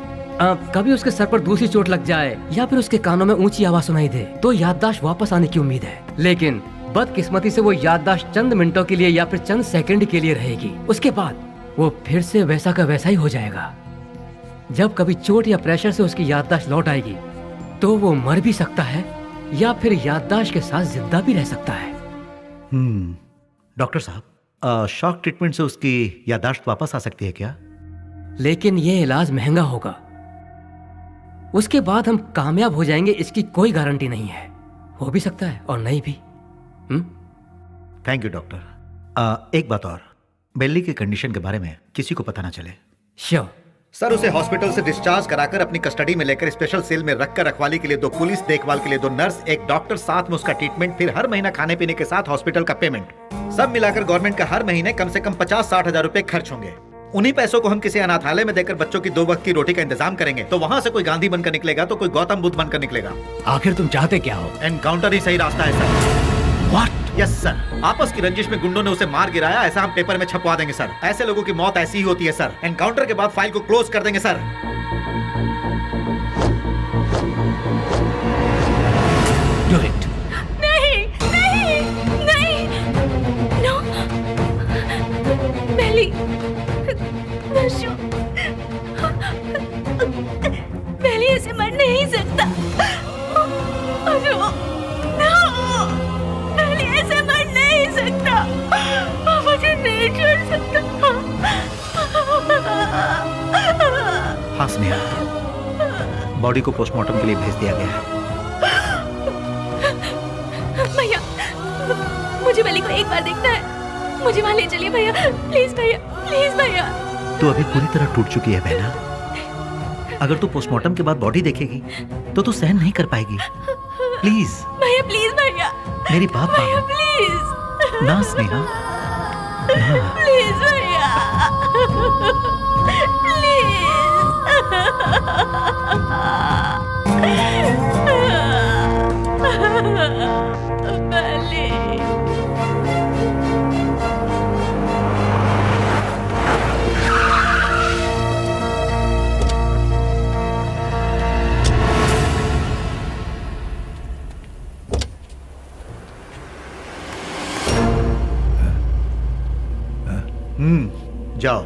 कभी उसके सर पर दूसरी चोट लग जाए या फिर उसके कानों में ऊंची आवाज सुनाई दे तो याददाश्त वापस आने की उम्मीद है, लेकिन बदकिस्मती से वो याददाश्त चंद मिनटों के लिए या फिर चंद सेकंड के लिए रहेगी। उसके बाद वो फिर से वैसा का वैसा ही हो जाएगा। जब कभी चोट या प्रेशर से उसकी याददाश्त लौट आएगी तो वो मर भी सकता है या फिर याददाश्त के साथ जिंदा भी रह सकता है। डॉक्टर साहब, शॉक ट्रीटमेंट से उसकी याददाश्त वापस आ सकती है क्या? लेकिन ये इलाज महंगा होगा। उसके बाद हम कामयाब हो जाएंगे इसकी कोई गारंटी नहीं है। हो भी सकता है और नहीं भी। Thank you doctor. एक बात और, बेली की कंडीशन के बारे में किसी को पता ना चले। श्योर सर, उसे हॉस्पिटल से डिस्चार्ज कराकर अपनी कस्टडी में लेकर स्पेशल सेल में रखकर रखवाली के लिए 2 पुलिस, देखभाल के लिए 2 नर्स, एक डॉक्टर, साथ में उसका ट्रीटमेंट, फिर हर महीना खाने पीने के साथ हॉस्पिटल का पेमेंट, सब मिलाकर गवर्नमेंट का हर महीने कम से कम 50-60 हजार रुपए खर्च होंगे। उन्हीं पैसों को हम किसी अनाथालय में देकर बच्चों की 2 वक्त की रोटी का इंतजाम करेंगे तो वहाँ से कोई गांधी बनकर निकलेगा तो कोई गौतम बुद्ध बनकर निकलेगा। आखिर तुम चाहते क्या हो? एनकाउंटर ही सही रास्ता है सर। व्हाट? यस सर, आपस की रंजिश में गुंडों ने उसे मार गिराया, ऐसा हम पेपर में छपवा देंगे सर। ऐसे लोगों की मौत ऐसी ही होती है सर। एनकाउंटर के बाद फाइल को क्लोज कर देंगे सर। Do it. नहीं, नहीं, नहीं, नो, बेली, नशो, बेली ऐसे मर नहीं सकता। नो, बेली ऐसे मर नहीं सकता। मुझे नहीं छोड़ सकता। हाँ स्नेहा, बॉडी को पोस्टमार्टम के लिए भेज दिया गया है। भैया, मुझे बेली को एक बार देखना है। मुझे वहाँ ले चलिए भैया, प्लीज भैया, प्लीज भैया। तू अभी पूरी तरह टूट चुकी है बहना। अगर तू पोस्टमार्टम के बाद बॉडी देखेगी तो तू सहन नहीं कर पाएगी। प्लीज भैया, प्लीज भैया, मेरी बात भैया मानो प्लीज, ना स्नेहा, ना। प्लीज भैया, जाओ।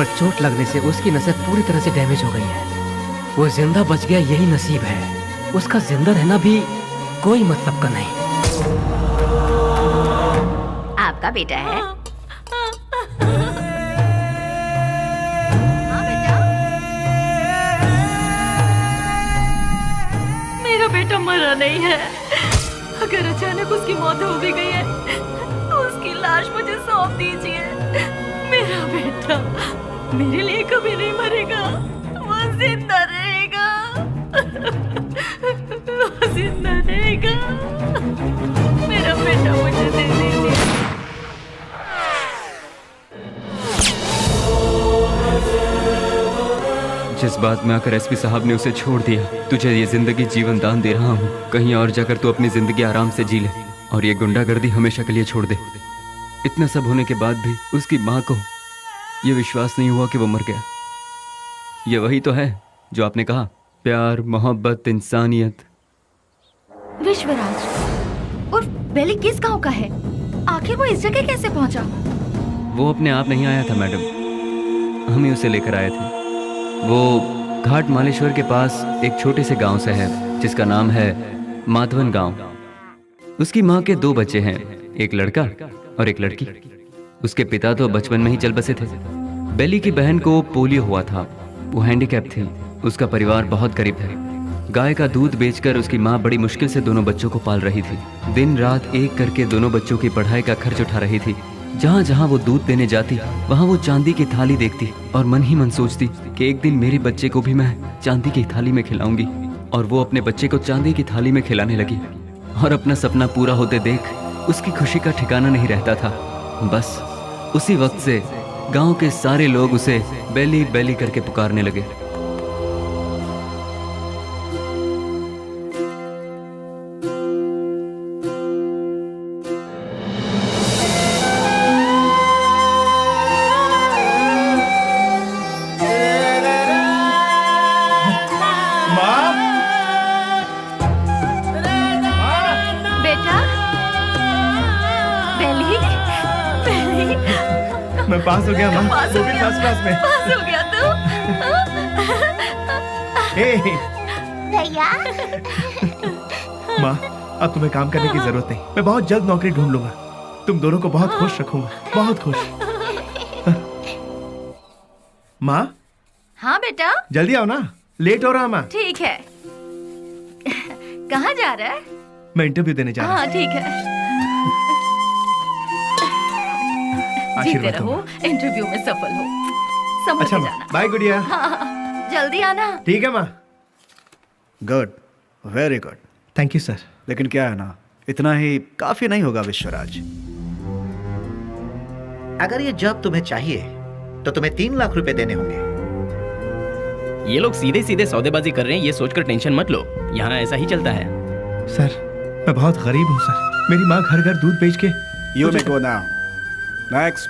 पर चोट लगने से उसकी नसें पूरी तरह से डैमेज हो गई है। वो जिंदा बच गया यही नसीब है। उसका जिंदा रहना भी कोई मतलब का नहीं। आपका बेटा है? हाँ बेटा, मेरा बेटा मरा नहीं है। अगर अचानक उसकी मौत हो भी गई है तो उसकी लाश मुझे सौंप दीजिए। मेरा बेटा मेरे लिए कभी नहीं मरेगा, वो जिंदा रहेगा। वो जिंदा रहेगा। मेरा बेटा मुझे दे दीजिए। जिस बात में आकर एसपी साहब ने उसे छोड़ दिया, तुझे ये जिंदगी जीवन दान दे रहा हूँ। कहीं और जाकर तू अपनी जिंदगी आराम से जी ले और ये गुंडागर्दी हमेशा के लिए छोड़ दे। इतना सब होने के बाद भी उसकी माँ को ये विश्वास नहीं हुआ कि वो मर गया। ये वही तो है जो आपने कहा, प्यार, मोहब्बत, इंसानियत। विश्वराज और बेली किस गांव का है? आखिर वो इस जगह कैसे पहुंचा? वो अपने आप नहीं आया था मैडम, हम ही उसे लेकर आए थे। वो घाट मालेश्वर के पास एक छोटे से गांव से है जिसका नाम है माधवन गांव। उसकी माँ के 2 बच्चे हैं, एक लड़का और एक लड़की। उसके पिता तो बचपन में ही चल बसे थे। बेली की बहन को पोलियो हुआ था, वो हैंडीकैप थी। उसका परिवार बहुत गरीब है। गाय का दूध बेचकर उसकी माँ बड़ी मुश्किल से दोनों बच्चों को पाल रही थी। दिन रात एक करके दोनों बच्चों की पढ़ाई का खर्च उठा रही थी। जहाँ जहाँ वो दूध देने जाती वहाँ वो चांदी की थाली देखती और मन ही मन सोचती कि एक दिन मेरे बच्चे को भी मैं चांदी की थाली में खिलाऊंगी। और वो अपने बच्चे को चांदी की थाली में खिलाने लगी और अपना सपना पूरा होते देख उसकी खुशी का ठिकाना नहीं रहता था। बस उसी वक्त से गांव के सारे लोग उसे बेली बेली करके पुकारने लगे। मैं पास हो गया माँ, वो भी फर्स्ट क्लास में। पास हो गया तू? भैया माँ, अब तुम्हें काम करने की जरूरत नहीं। मैं बहुत जल्द नौकरी ढूंढ लूंगा। तुम दोनों को बहुत खुश रखूंगा, बहुत खुश। माँ? हाँ बेटा, जल्दी आओ ना, लेट हो रहा माँ। ठीक है। कहाँ जा रहा है? मैं इंटरव्यू देने जा रहा हूँ। हाँ ठीक है। जीते आशीर्वाद रहो, दूंगा। इंटरव्यू में सफल हो। समझ अच्छा के माँ, जाना। बाय गुड़िया। हाँ, जल्दी आना। ठीक है माँ। Good, very good. Thank you sir. लेकिन क्या है ना, इतना ही काफी नहीं होगा विश्वराज। अगर ये जॉब तुम्हें चाहिए तो तुम्हें 3 लाख रुपए देने होंगे। ये लोग सीधे सीधे सौदेबाजी कर रहे हैं, ये सोचकर टेंशन मत लो। यहाँ ऐसा ही चलता है। सर, मैं बहुत गरीब हूँ सर। मेरी माँ घर घर दूध बेच के। You may go now. Next.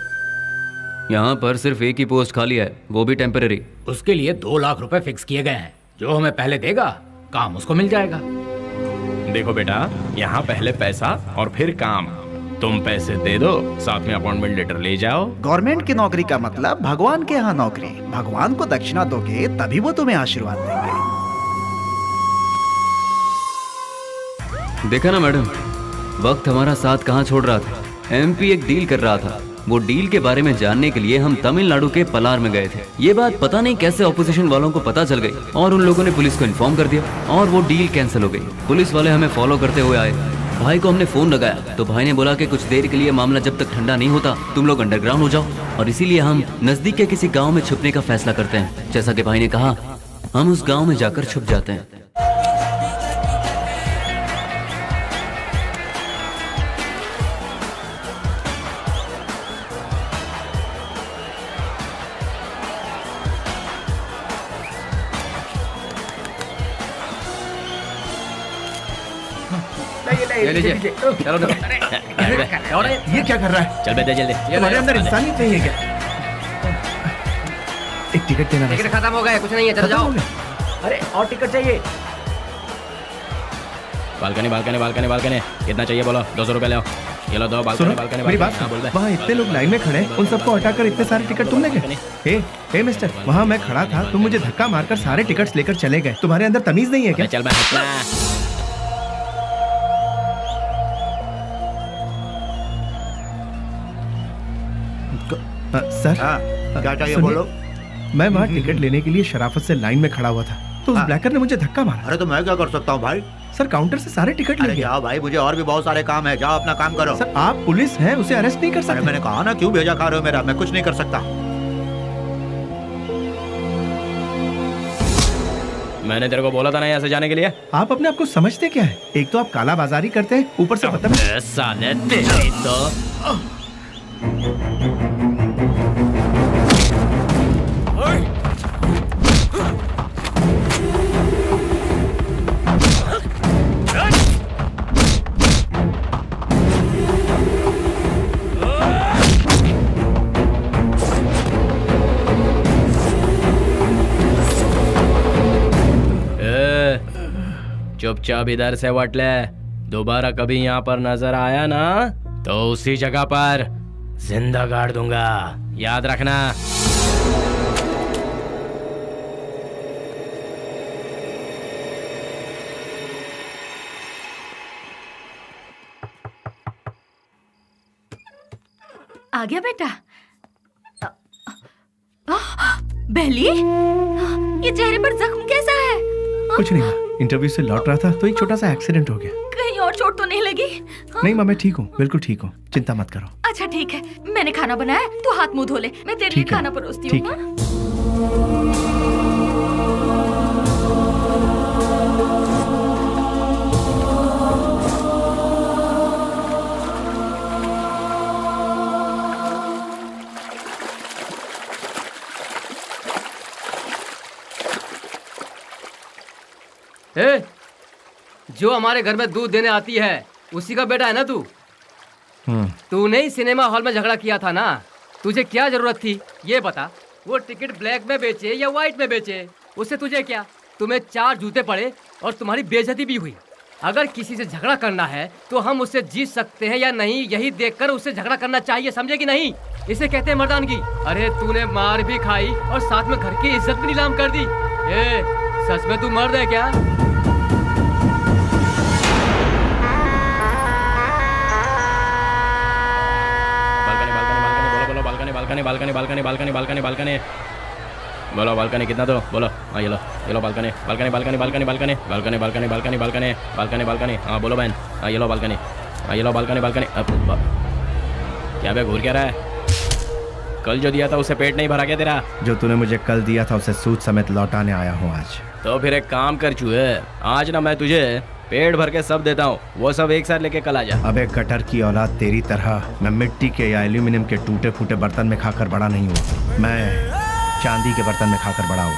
यहाँ पर सिर्फ एक ही पोस्ट खाली है, वो भी टेम्पररी। उसके लिए 2 लाख रुपए फिक्स किए गए हैं। जो हमें पहले देगा काम उसको मिल जाएगा। देखो बेटा, यहाँ पहले पैसा और फिर काम। तुम पैसे दे दो, साथ में अपॉइंटमेंट लेटर ले जाओ। गवर्नमेंट की नौकरी का मतलब भगवान के यहाँ नौकरी। भगवान को दक्षिणा दोगे तभी वो तुम्हें आशीर्वाद देंगे। देखा ना मैडम, वक्त हमारा साथ कहाँ छोड़ रहा था। एमपी एक डील कर रहा था। वो डील के बारे में जानने के लिए हम तमिलनाडु के पलार में गए थे। ये बात पता नहीं कैसे ऑपोजिशन वालों को पता चल गई और उन लोगों ने पुलिस को इन्फॉर्म कर दिया और वो डील कैंसिल हो गई। पुलिस वाले हमें फॉलो करते हुए आए। भाई को हमने फोन लगाया तो भाई ने बोला कि कुछ देर के लिए मामला जब तक ठंडा नहीं होता तुम लोग अंडरग्राउंड हो जाओ, और इसीलिए हम नजदीक के किसी गाँव में छुपने का फैसला करते हैं। जैसा कि भाई ने कहा, हम उस गाँव में जाकर छुप जाते हैं। ले लीजिए। चलो ये क्या कर रहा है? चल बेटा जल्दी। तुम्हारे अंदर इंसानियत नहीं है क्या? एक टिकट देना। टिकट खत्म हो गया, कुछ नहीं है, चलो जाओ। अरे और टिकट चाहिए। बालकनी बालकनी बालकनी बालकनी कितना चाहिए बोलो? 200 रुपये ले आओ। ये लो दो सुनो बालकनी मेरी बात हाँ, बोल बे। वहाँ इतने लोग लाइन में खड़े हैं, उन सबको हटाकर इतने सारे टिकट तुमने गए? हे मिस्टर, वहाँ मैं खड़ा था, तुम मुझे धक्का मारकर सारे टिकट्स लेकर चले गए। तुम्हारे अंदर तमीज नहीं है क्या? चल मैं सर क्या चाहिए सुनिए, बोलो। मैं वहाँ टिकट लेने के लिए शराफत से लाइन में खड़ा हुआ था, तो उस ब्लैकर ने मुझे धक्का मारा। अरे तो मैं क्या कर सकता हूँ भाई? सर काउंटर से सारे टिकट ले अरे गया। जाओ भाई, मुझे और भी बहुत सारे काम है, जाओ अपना काम करो। सर आप पुलिस हैं, उसे अरेस्ट नहीं कर अरे सकते। मैंने कहा ना, क्यों भेजा खा रहे हो मेरा? मैं कुछ नहीं कर सकता। मैंने तेरे को बोला था ना यहाँ से जाने के लिए। आप अपने आप को समझते क्या है? एक तो आप काला बाजारी करते हैं, ऊपर से बदतमीज। साले तेरी तो चुपचाप इधर से वट ले। दोबारा कभी यहाँ पर नजर आया ना तो उसी जगह पर जिंदा गाड़ दूंगा, याद रखना। आ गया बेटा। बेली, ये चेहरे पर जख्म कैसा है? कुछ नहीं माँ, इंटरव्यू से लौट रहा था तो एक छोटा सा एक्सीडेंट हो गया। कहीं और चोट तो नहीं लगी? नहीं माँ, मैं ठीक हूँ, बिल्कुल ठीक हूँ, चिंता मत करो। अच्छा ठीक है, मैंने खाना बनाया, तू हाथ मुंह धो ले, मैं तेरे लिए ठीक है, खाना परोसती ठीक हूँ। ए, जो हमारे घर में दूध देने आती है उसी का बेटा है ना तू? तूने ही सिनेमा हॉल में झगड़ा किया था ना, तुझे क्या जरूरत थी ये बता? वो टिकट ब्लैक में बेचे या व्हाइट में बेचे, उससे तुझे क्या? तुम्हें 4 जूते पड़े और तुम्हारी बेइज्जती भी हुई। अगर किसी से झगड़ा करना है तो हम उससे जीत सकते हैं या नहीं, यही देखकर उससे झगड़ा करना चाहिए, समझे कि नहीं? इसे कहते हैं मर्दानगी। अरे तूने मार भी खाई और साथ में घर की इज्जत भी नीलाम कर दी। ए, सच में तू मर्द है क्या? बालकनी बोलो, बालकनी कितना दो बोलो। हाँ ये लो बालकनी हाँ बोलो बहन। हाँ ये लो बालकनी। क्या बे घूर क्या रहा है? कल जो दिया था उसे पेट नहीं भरा क्या तेरा? जो तूने मुझे कल दिया था उसे सूद समेत लौटाने आया हूँ आज। तो फिर एक काम कर चूहे, आज ना मैं तुझे पेट भर के सब देता हूँ, वो सब एक साथ लेके कल आ जा। अबे कटर की औलाद, तेरी तरह मैं मिट्टी के या एल्यूमिनियम के टूटे फूटे बर्तन में खाकर बड़ा नहीं हूँ, मैं चांदी के बर्तन में खाकर बड़ा हूँ।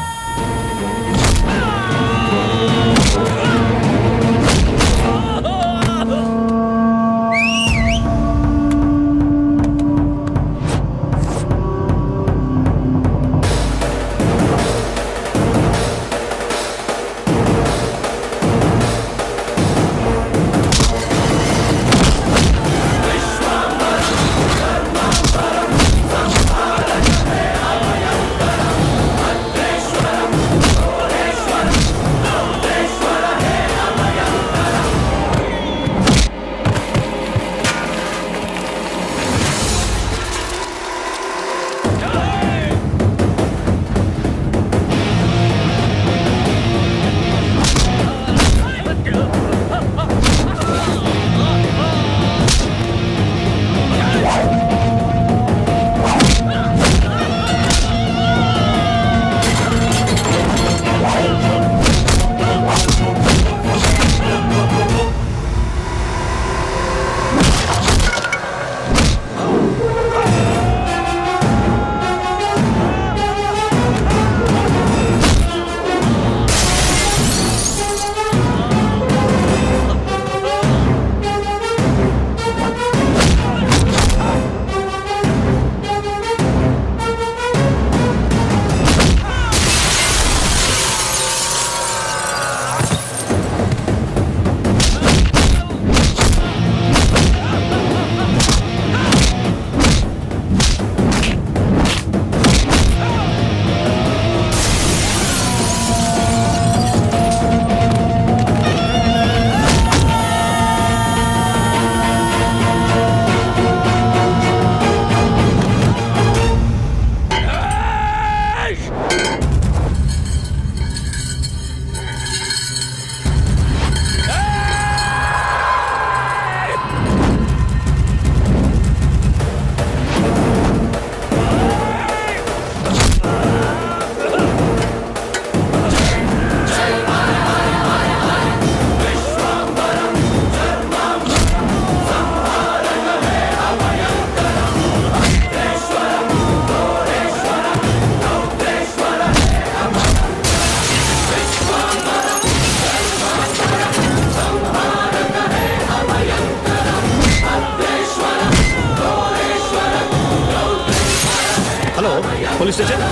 से चल।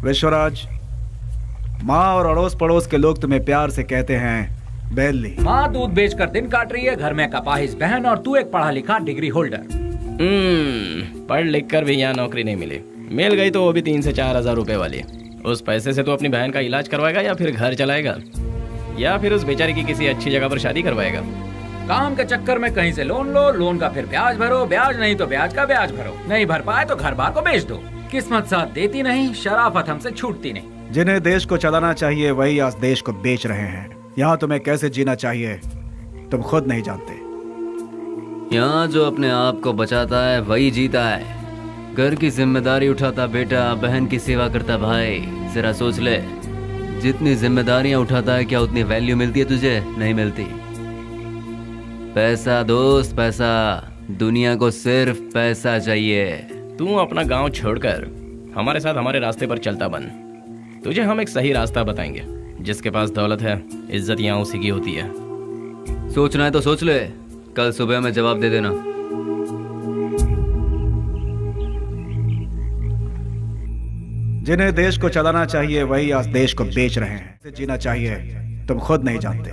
विश्वराज, माँ और अड़ोस पड़ोस के लोग तुम्हें प्यार से कहते हैं बेली। माँ दूध बेचकर दिन काट रही है, घर में कपाहिस बहन, और तू एक पढ़ा लिखा डिग्री होल्डर। पढ़ लिख कर भी यहाँ नौकरी नहीं मिली। मिल गई तो वो भी 3 से 4 हजार रुपए वाली। उस पैसे से तो अपनी बहन का इलाज करवाएगा या फिर घर चलाएगा, या फिर उस बेचारी की किसी अच्छी जगह पर शादी करवाएगा। काम के चक्कर में कहीं से लोन लो, लोन का फिर ब्याज भरो, ब्याज नहीं तो ब्याज का ब्याज भरो, नहीं भर पाए तो घर बार को बेच दो। किस्मत साथ देती नहीं, शराफत हमसे छूटती नहीं। जिन्हें देश को चलाना चाहिए वही आज देश को बेच रहे हैं। यहाँ तुम्हें कैसे जीना चाहिए तुम खुद नहीं जानते। यहाँ जो अपने आप को बचाता है वही जीता है। घर की जिम्मेदारी उठाता बेटा, बहन की सेवा करता भाई। जरा सोच ले, जितनी जिम्मेदारियां उठाता है क्या उतनी वैल्यू मिलती है तुझे? नहीं मिलती। पैसा दोस्त पैसा, दुनिया को सिर्फ पैसा चाहिए। तू अपना गांव छोड़कर हमारे साथ हमारे रास्ते पर चलता बन। तुझे हम एक सही रास्ता बताएंगे। जिसके पास दौलत है, इज्जत यहाँ उसी की होती है। सोचना है तो सोच ले, कल सुबह में जवाब दे देना। जिन्हें देश को चलाना चाहिए वही आज देश को बेच रहे हैं। कैसे जीना चाहिए तुम खुद नहीं जानते।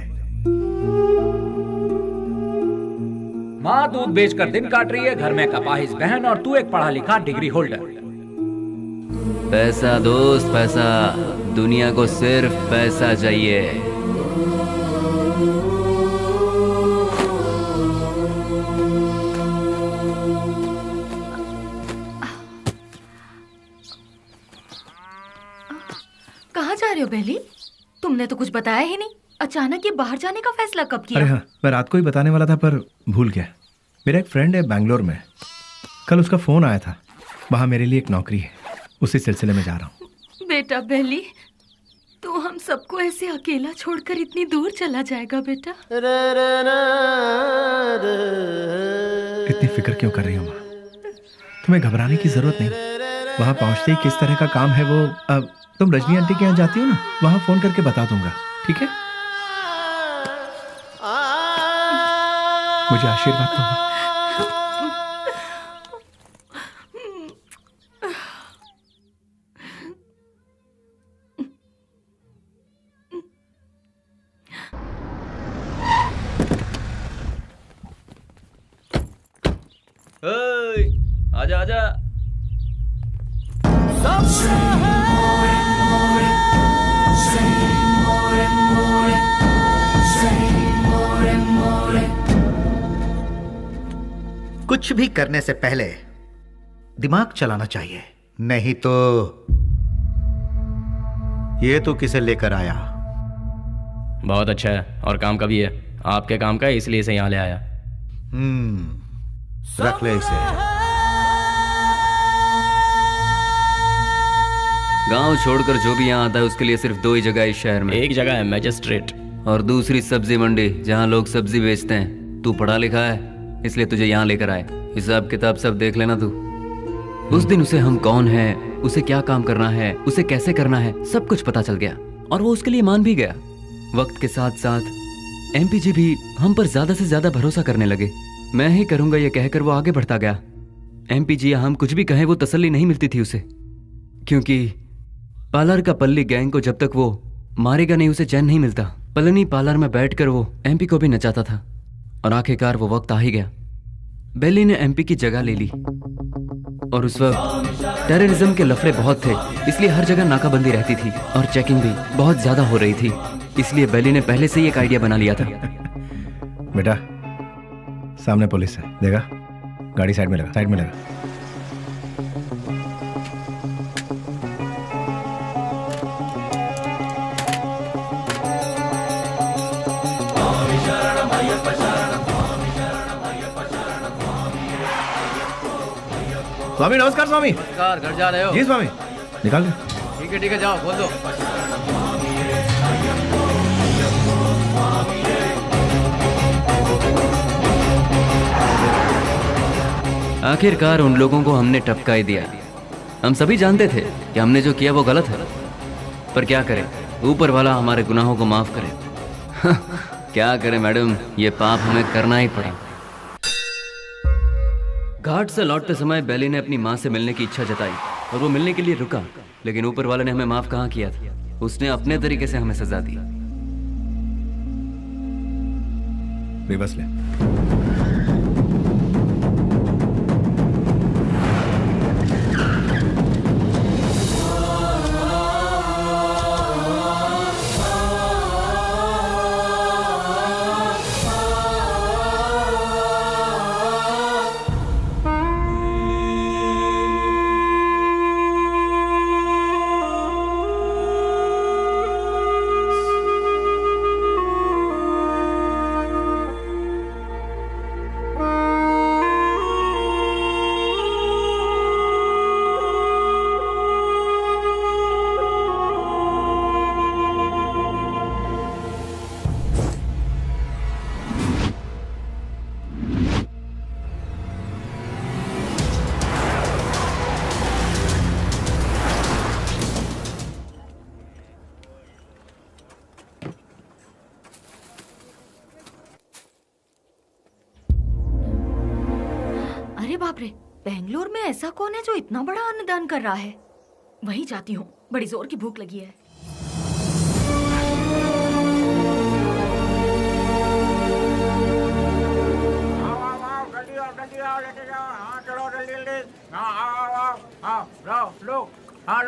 माँ दूध बेचकर दिन काट रही है, घर में कपाहिस बहन, और तू एक पढ़ा लिखा डिग्री होल्डर। पैसा दोस्त पैसा, दुनिया को सिर्फ पैसा चाहिए। कहाँ जा रहे हो बेली? तुमने तो कुछ बताया ही नहीं। अचानक ये बाहर जाने का फैसला कब किया? अरे हाँ, मैं रात को ही बताने वाला था पर भूल गया। मेरा एक फ्रेंड है बैंगलोर में, कल उसका फोन आया था। वहाँ मेरे लिए एक नौकरी है, उसी सिलसिले में जा रहा हूँ। बेटा बेली, तू हम सबको ऐसे अकेला छोड़कर इतनी दूर चला जाएगा बेटा? इतनी फिक्र क्यों कर रही हो माँ? तुम्हें घबराने की जरूरत नहीं। वहाँ पहुँचते ही किस तरह का काम है वो, अब तुम रजनी आंटी के यहाँ जाती हो ना, वहाँ फोन करके बता दूंगा, ठीक है? मुझे आशीर्वाद दो माँ। आजा आजा। कुछ भी करने से पहले दिमाग चलाना चाहिए, नहीं तो ये तो किसे लेकर आया? बहुत अच्छा है और काम का भी है। आपके काम का है इसलिए इसे यहाँ ले आया। रख ले इसे। गांव छोड़कर जो भी यहाँ आता है उसके लिए सिर्फ 2 ही जगह है इस शहर में। एक जगह है मैजिस्ट्रेट और दूसरी सब्जी मंडी, जहाँ लोग सब्जी बेचते हैं। तू पढ़ा लिखा है इसलिए तुझे यहाँ लेकर आए। हिसाब किताब सब देख लेना तू। उस दिन उसे हम कौन है, उसे क्या काम करना है, उसे कैसे करना है, सब कुछ पता चल गया और वो उसके लिए मान भी गया। वक्त के साथ साथ एमपी जी भी हम पर ज्यादा से ज्यादा भरोसा करने लगे। मैं ही करूंगा ये कहकर वो आगे बढ़ता गया। एमपी जी हम कुछ भी कहें वो तसल्ली नहीं मिलती थी उसे, क्योंकि पार्लर का पल्ली गैंग को जब तक वो मारेगा नहीं उसे चैन नहीं मिलता। पलनी पार्लर में बैठकर वो एमपी को भी नचाता था और आखिरकार वो वक्त आ ही गया। बेली ने एमपी की जगह ले ली और उस वक्त टेररिज्म के लफड़े बहुत थे, इसलिए हर जगह नाकाबंदी रहती थी और चेकिंग भी बहुत ज्यादा हो रही थी। इसलिए बेली ने पहले से ही एक आइडिया बना लिया था। बेटा सामने पुलिस है, देखा? गाड़ी साइड में लगा, साइड में लगा। स्वामी नमस्कार। स्वामी नमस्कार। घर जा रहे हो? जी स्वामी। निकाल दे। ठीक है जाओ, बोल दो। आखिरकार उन लोगों को हमने टपका ही दिया। हम सभी जानते थे कि हमने जो किया वो गलत है, पर क्या करें, ऊपर वाला हमारे गुनाहों को माफ करे। क्या करें मैडम, ये पाप हमें करना ही पड़ा। घाट से लौटते समय बेली ने अपनी माँ से मिलने की इच्छा जताई और वो मिलने के लिए रुका, लेकिन ऊपर वाले ने हमें माफ कहाँ किया था। उसने अपने तरीके से हमें सजा दी। रिवर्स ले। अरे बाप रे, बेंगलोर में ऐसा कौन है जो इतना बड़ा अन्नदान कर रहा है? वहीं जाती हूँ, बड़ी जोर की भूख लगी है।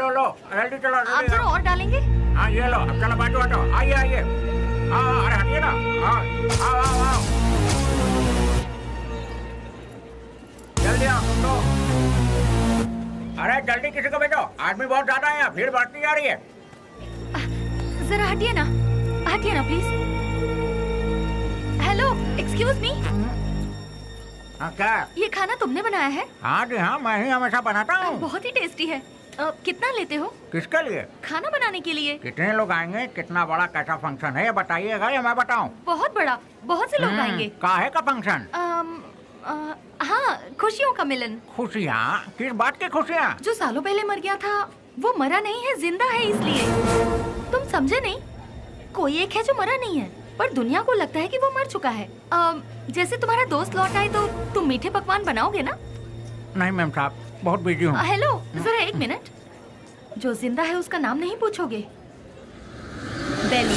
लो जल्दी चलो। आप जरा और डालेंगे? हाँ ये लो, अब चलो बाजू हटो, आइए आइए। हाँ अरे हटिए ना। हाँ आओ जल्दी आओ लो। अरे जल्दी किसी को भेजो, आदमी बहुत ज्यादा है, भीड़ बढ़ती जा रही है। जरा हटिए ना प्लीज। Hello, excuse me. हाँ क्या? ये खाना तुमने बनाया है? हाँ जी हाँ, मैं ही हमेशा बनाता हूँ। बहुत ही टेस्टी है। कितना लेते हो? किसके लिए? खाना बनाने के लिए। कितने लोग आएंगे, कितना बड़ा कैसा फंक्शन है ये बताइएगा या मैं बताऊँ? बहुत बड़ा, बहुत से लोग आएंगे। काहे का फंक्शन? हाँ, खुशियों का मिलन। खुशियाँ? किस बात की खुशियाँ? जो सालों पहले मर गया था वो मरा नहीं है, जिंदा है, इसलिए। तुम समझे नहीं? कोई एक है जो मरा नहीं है, पर दुनिया को लगता है कि वो मर चुका है। जैसे तुम्हारा दोस्त लौट आए तो तुम मीठे पकवान बनाओगे ना? नहीं मैम साहब, बहुत बिजी हूँ। हेलो, जरा एक मिनट। जो जिंदा है उसका नाम नहीं पूछोगे? बेली।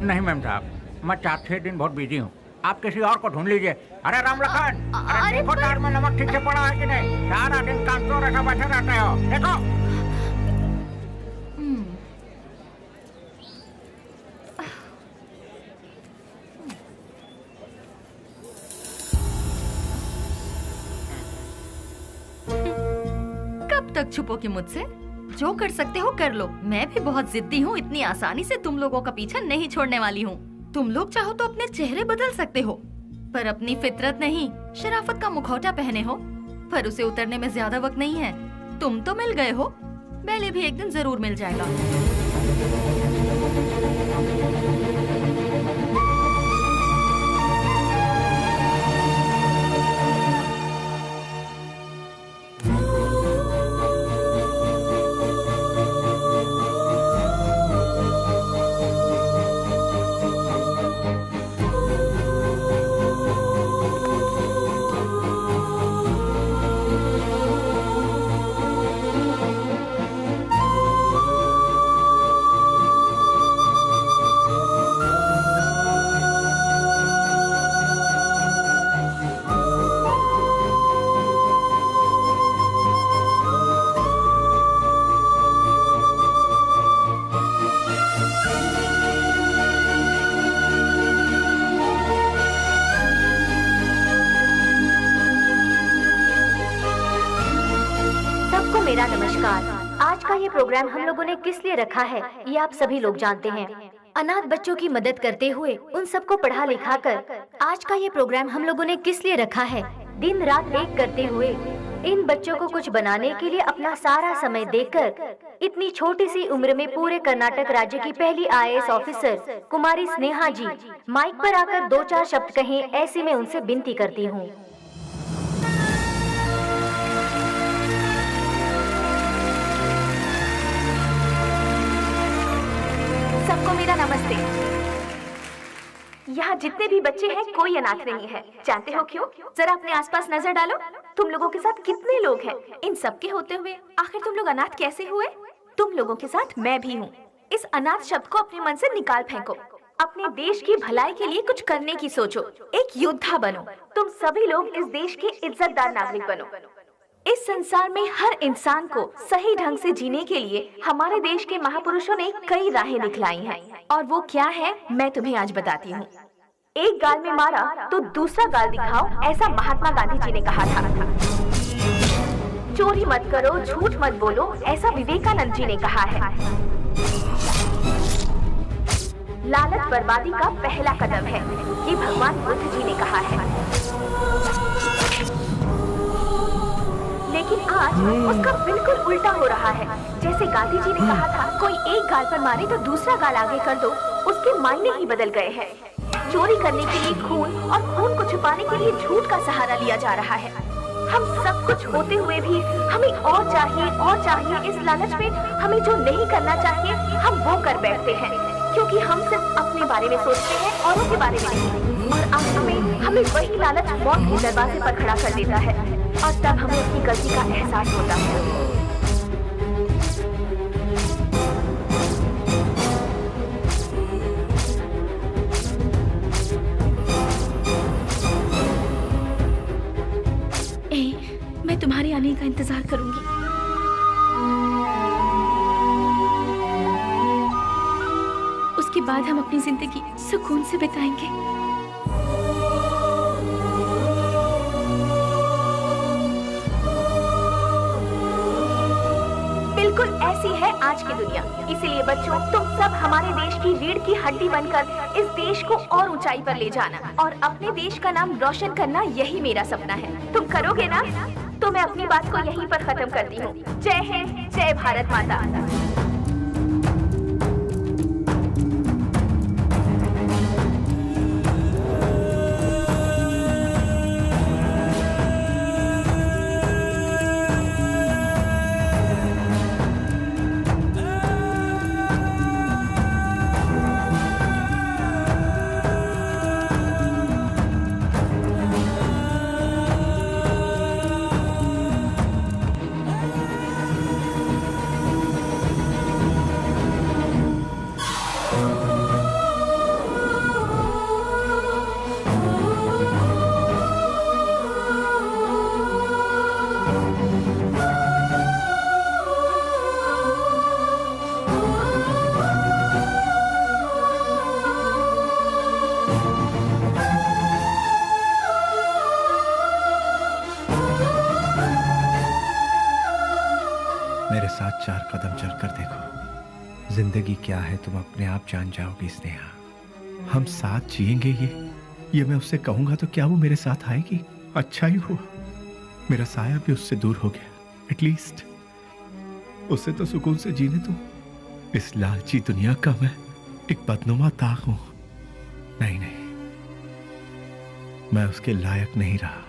नहीं मैम साहब, मैं 4-6 दिन बहुत बिजी हूँ, आप किसी और को ढूंढ लीजिए। अरे राम लखन, अरे देखो तार में नमक ठीक से पड़ा है कि नहीं? सारा दिन काम तो रखा बैठे रहते हो, देखो। कब तक छुपोगे मुझसे? जो कर सकते हो कर लो। मैं भी बहुत जिद्दी हूँ, इतनी आसानी से तुम लोगों का पीछा नहीं छोड़ने वाली हूँ। तुम लोग चाहो तो अपने चेहरे बदल सकते हो, पर अपनी फितरत नहीं। शराफत का मुखौटा पहने हो, पर उसे उतरने में ज्यादा वक्त नहीं है। तुम तो मिल गए हो, बेली भी एक दिन जरूर मिल जाएगा। मेरा नमस्कार। आज का ये प्रोग्राम हम लोगों ने किस लिए रखा है ये आप सभी लोग जानते हैं। अनाथ बच्चों की मदद करते हुए उन सबको पढ़ा लिखा कर आज का ये प्रोग्राम हम लोगों ने किस लिए रखा है, दिन रात एक करते हुए इन बच्चों को कुछ बनाने के लिए अपना सारा समय देकर इतनी छोटी सी उम्र में पूरे कर्नाटक राज्य की पहली IAS ऑफिसर कुमारी स्नेहा जी माइक पर आकर 2-4 शब्द कहें, ऐसी मैं उनसे विनती करती हूँ। सबको मेरा नमस्ते। यहाँ जितने भी बच्चे हैं कोई अनाथ नहीं है। जानते हो क्यों? जरा अपने आसपास नजर डालो, तुम लोगों के साथ कितने लोग हैं। इन सब के होते हुए आखिर तुम लोग अनाथ कैसे हुए? तुम लोगों के साथ मैं भी हूँ। इस अनाथ शब्द को अपने मन से निकाल फेंको। अपने देश की भलाई के लिए कुछ करने की सोचो। एक योद्धा बनो। तुम सभी लोग इस देश के इज्जतदार नागरिक बनो। इस संसार में हर इंसान को सही ढंग से जीने के लिए हमारे देश के महापुरुषों ने कई राहें दिखलाई हैं। और वो क्या है मैं तुम्हें आज बताती हूँ। एक गाल में मारा तो दूसरा गाल दिखाओ, ऐसा महात्मा गांधी जी ने कहा था। चोरी मत करो, झूठ मत बोलो, ऐसा विवेकानंद जी ने कहा है। लालच बर्बादी का पहला कदम है, ये भगवान बुद्ध जी ने कहा है। लेकिन आज उसका बिल्कुल उल्टा हो रहा है। जैसे गांधी जी ने कहा था, कोई एक गाल पर मारे तो दूसरा गाल आगे कर दो, उसके मायने ही बदल गए हैं। चोरी करने के लिए खून और खून को छुपाने के लिए झूठ का सहारा लिया जा रहा है। हम सब कुछ होते हुए भी हमें और चाहिए। इस लालच में हमें जो नहीं करना चाहिए हम वो कर बैठते हैं, क्योंकि हम सिर्फ अपने बारे में सोचते हैं, औरों के बारे में नहीं। और आखिर में हमें वही लालच मौत के दरवाजे पर खड़ा कर देता है और तब हमें अपनी गलती का एहसास होता है। मैं तुम्हारे आने का इंतजार करूंगी। उसके बाद हम अपनी जिंदगी सुकून से बिताएंगे। बिल्कुल ऐसी है आज की दुनिया। इसीलिए बच्चों, तुम सब हमारे देश की रीढ़ की हड्डी बनकर इस देश को और ऊंचाई पर ले जाना और अपने देश का नाम रोशन करना, यही मेरा सपना है। तुम करोगे ना? तो मैं अपनी बात को यहीं पर खत्म करती हूँ। जय हिंद, जय भारत माता। मेरे साथ 4 कदम चलकर देखो। जिंदगी क्या है तुम अपने आप जान जाओगी स्नेहा। हम साथ जिएंगे ये मैं उससे कहूंगा तो क्या वो मेरे साथ आएगी? अच्छा ही हुआ मेरा साया भी उससे दूर हो गया। एटलीस्ट उससे तो सुकून से जीने दो। इस लालची दुनिया का मैं एक बदनुमा ताक हूं। नहीं, मैं उसके लायक नहीं रहा।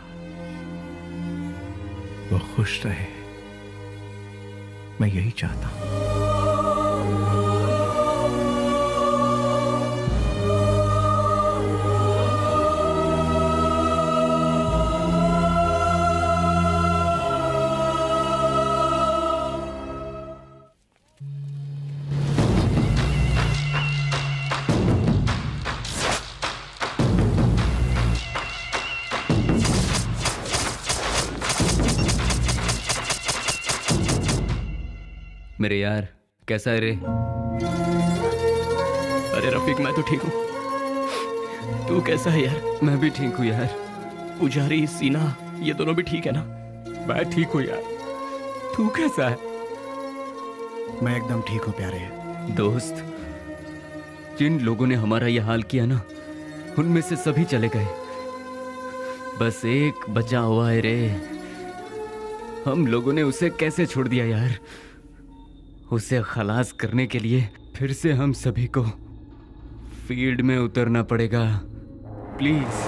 वो खुश रहे, मैं यही चाहता हूं। मेरे यार, कैसा है रे? अरे रफीक, मैं तो ठीक हूँ। तू कैसा है यार? मैं भी ठीक हूँ यार। पुजारी, सीना, ये दोनों भी ठीक है ना? मैं ठीक हूँ यार। तू कैसा है? मैं एकदम ठीक हूँ प्यारे। दोस्त, जिन लोगों ने हमारा ये हाल किया ना, उनमें से सभी चले गए। बस एक बचा हुआ है रे। हम लोगों ने उसे कैसे छोड़ दिया यार? उसे खलास करने के लिए फिर से हम सभी को फील्ड में उतरना पड़ेगा। प्लीज।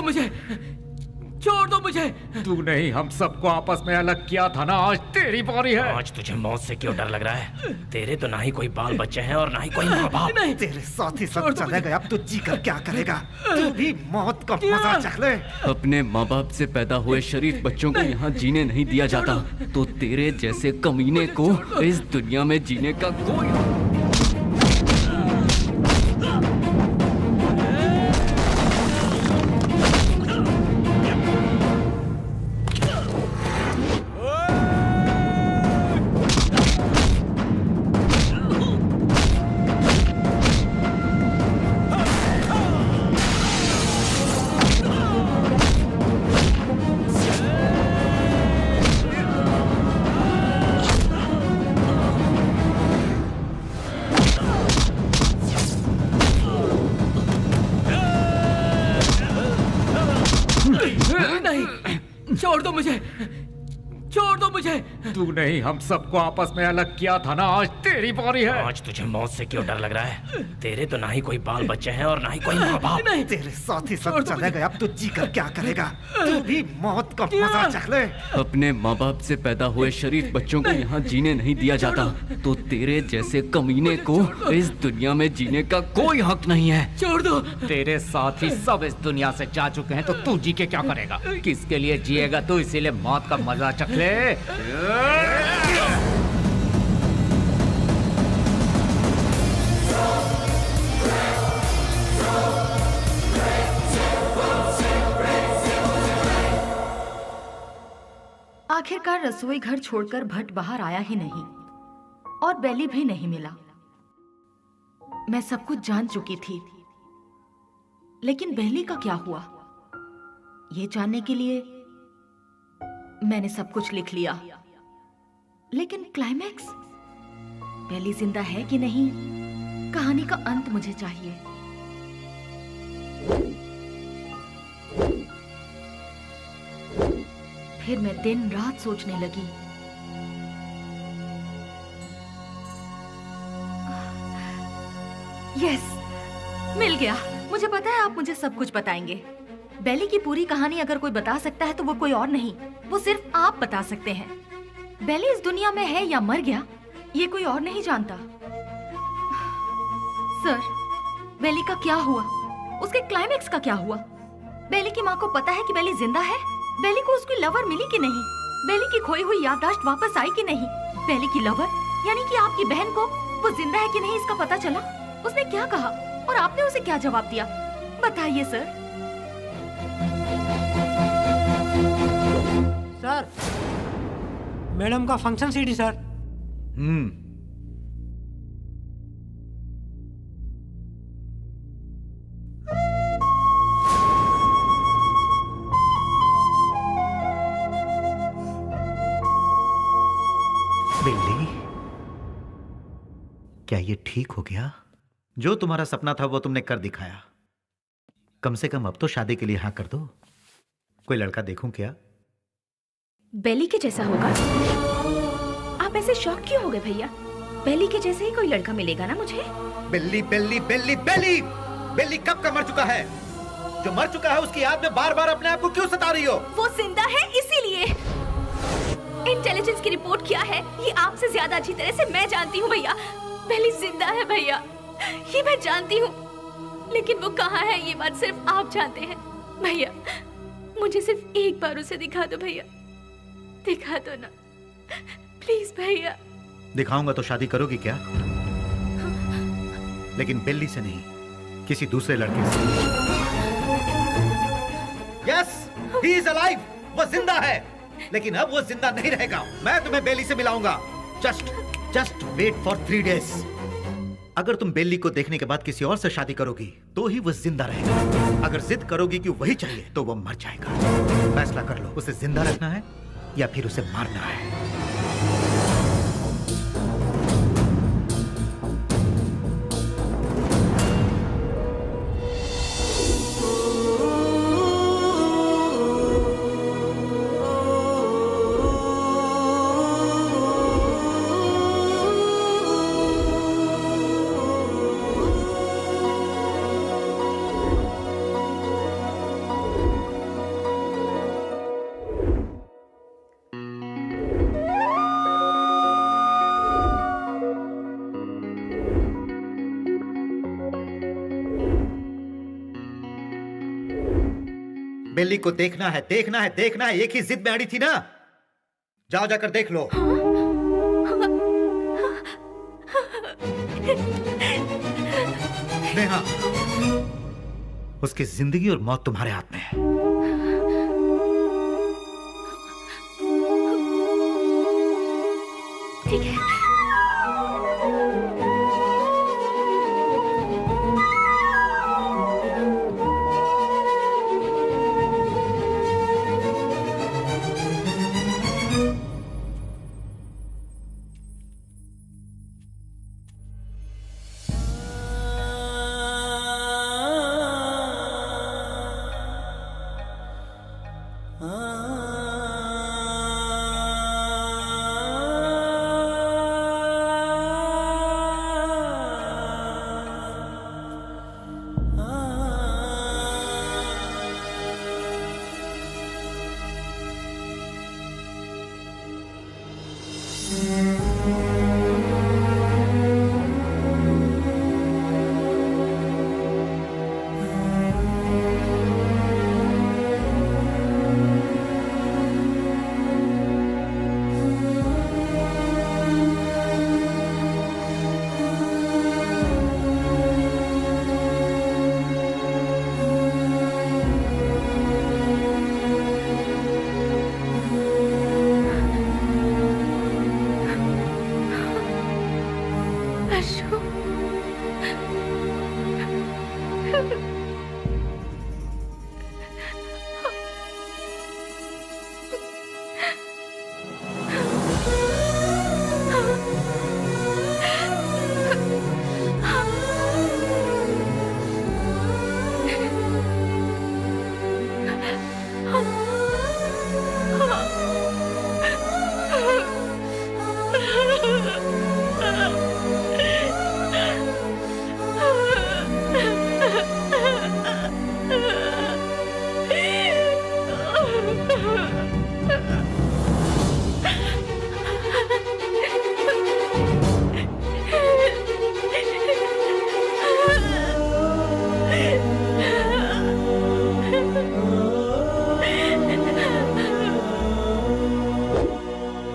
मुझे, छोड़ दो मुझे। तूने ही हम सबको आपस में अलग किया था ना, आज तेरी बारी है। आज तुझे मौत से क्यों डर लग रहा है? तेरे तो ना ही कोई बाल बच्चे हैं और ना ही कोई माँ बाप। तेरे साथ ही सब चले गए, अब तू जी कर क्या करेगा? तू भी मौत का मजा चख ले। अपने माँ बाप से पैदा हुए शरीफ बच्चों को यहाँ जीने नहीं दिया जाता, तो तेरे जैसे कमीने को इस दुनिया में जीने का कोई छोड़ दो मुझे, छोड़ दो मुझे। तूने ही हम सबको आपस में अलग किया था ना, आज तेरी बारी है। आज तुझे मौत से क्यों डर लग रहा है? तेरे तो ना ही कोई बाल बच्चे हैं और ना ही कोई माँ बाप। तेरे साथ ही सब चले गए, अब तू जी कर क्या करेगा? तू भी मौत का मजा चख ले। अपने माँ बाप से पैदा हुए शरीफ बच्चों को यहाँ जीने नहीं दिया जाता, तो तेरे जैसे कमीने को इस दुनिया में जीने का कोई हक नहीं है। छोड़ दो। तेरे साथ ही सब इस दुनिया से जा चुके हैं, तो तू जी के क्या करेगा? किसके लिए जिएगा तू? इसीलिए मौत का मजा चख ले। आखिरकार रसोई घर छोड़कर भट्ट बाहर आया ही नहीं और बेली भी नहीं मिला। मैं सब कुछ जान चुकी थी, लेकिन बेली का क्या हुआ, ये जानने के लिए मैंने सब कुछ लिख लिया। लेकिन क्लाइमैक्स, बेली जिंदा है कि नहीं, कहानी का अंत मुझे चाहिए। फिर मैं दिन रात सोचने लगी। यस, मिल गया। मुझे पता है आप मुझे सब कुछ बताएंगे। बेली की पूरी कहानी अगर कोई बता सकता है तो वो कोई और नहीं, वो सिर्फ आप बता सकते हैं। बेली इस दुनिया में है या मर गया, ये कोई और नहीं जानता। सर, बेली का क्या हुआ? उसके क्लाइमैक्स का क्या हुआ? बेली की माँ को पता है कि बेली जिंदा है? बेली को उसकी लवर मिली कि नहीं? बेली की खोई हुई याददाश्त वापस आई कि नहीं? बेली की लवर यानी कि आपकी बहन को वो जिंदा है कि नहीं इसका पता चला? उसने क्या कहा और आपने उसे क्या जवाब दिया? बताइए सर। सर, मैडम का फंक्शन सीडी सर। बेली, क्या ये ठीक हो गया? जो तुम्हारा सपना था वो तुमने कर दिखाया। कम से कम अब तो शादी के लिए हाँ कर दो। कोई लड़का देखूं क्या? बेली के जैसा होगा? आप ऐसे शॉक क्यों हो गए भैया? बेली के जैसे ही कोई लड़का मिलेगा ना मुझे। बेली बेली बेली बेली बेली कब का मर चुका है? जो मर चुका है उसकी याद में बार बार अपने आप को क्यों सता रही हो? वो जिंदा है इसीलिए। इंटेलिजेंस की रिपोर्ट क्या है ये आपसे ज्यादा अच्छी तरह से मैं जानती हूँ भैया। बेली जिंदा है भैया, ये मैं जानती हूँ, लेकिन वो कहाँ है ये बात सिर्फ आप जानते हैं भैया। मुझे सिर्फ एक बार उसे दिखा दो भैया, दिखा दो ना प्लीज भैया। दिखाऊंगा तो शादी करोगी क्या? लेकिन बेली से नहीं, किसी दूसरे लड़के से। यस, ही इज अलाइव, वो जिंदा है, लेकिन अब वो जिंदा नहीं रहेगा। मैं तुम्हें बेली से मिलाऊंगा। Just wait for 3 days। अगर तुम बेली को देखने के बाद किसी और से शादी करोगी तो ही वो जिंदा रहेगा। अगर जिद करोगी कि वही चाहिए तो वो मर जाएगा। फैसला कर लो, उसे जिंदा रखना है या फिर उसे मारना है। बेली को देखना है, देखना है, देखना है, एक ही जिद में अड़ी थी ना। जाओ जाकर देख लो। नेहा, उसकी जिंदगी और मौत तुम्हारे हाथ में है। ठीक है।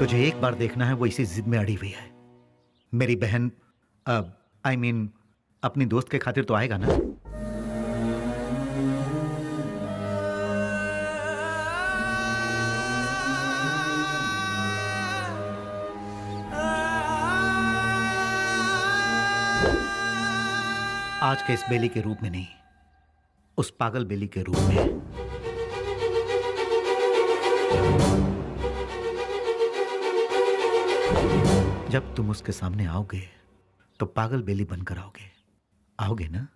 तुझे एक बार देखना है, वो इसी जिद में अड़ी हुई है। मेरी बहन I mean, अपनी दोस्त के खातिर तो आएगा ना। आज के इस बेली के रूप में नहीं, उस पागल बेली के रूप में। जब तुम उसके सामने आओगे तो पागल बेली बनकर आओगे, आओगे ना?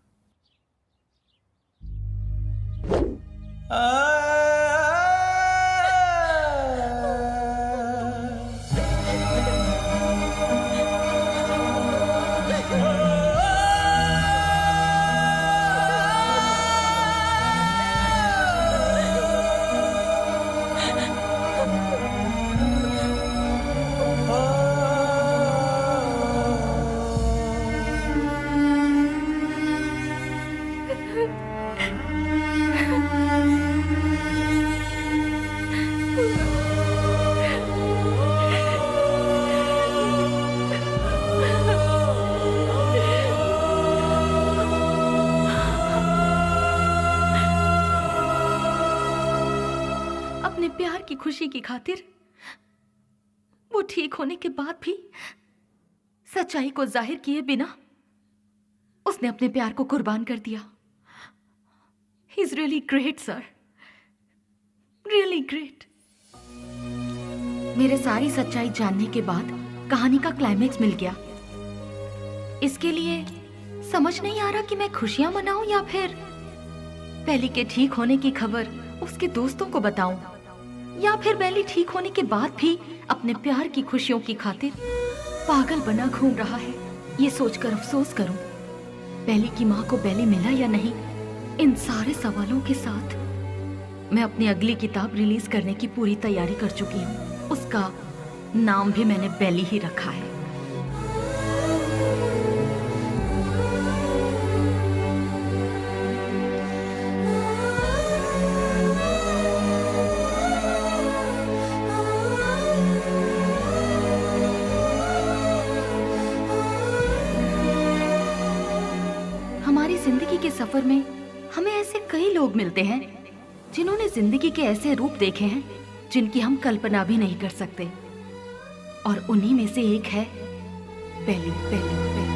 खुशी की खातिर वो ठीक होने के बाद भी सच्चाई को जाहिर किए बिना उसने अपने प्यार को कुर्बान कर दिया। He is really great sir, really great. मेरे सारी सच्चाई जानने के बाद कहानी का क्लाइमेक्स मिल गया। इसके लिए समझ नहीं आ रहा कि मैं खुशियां मनाऊं या फिर बेली के ठीक होने की खबर उसके दोस्तों को बताऊं, या फिर बेली ठीक होने के बाद भी अपने प्यार की खुशियों की खातिर पागल बना घूम रहा है। ये सोचकर अफसोस करूं, बेली की माँ को बेली मिला या नहीं। इन सारे सवालों के साथ मैं अपनी अगली किताब रिलीज करने की पूरी तैयारी कर चुकी हूँ। उसका नाम भी मैंने बेली ही रखा है। सफर में हमें ऐसे कई लोग मिलते हैं जिन्होंने जिंदगी के ऐसे रूप देखे हैं जिनकी हम कल्पना भी नहीं कर सकते, और उन्हीं में से एक है बेली।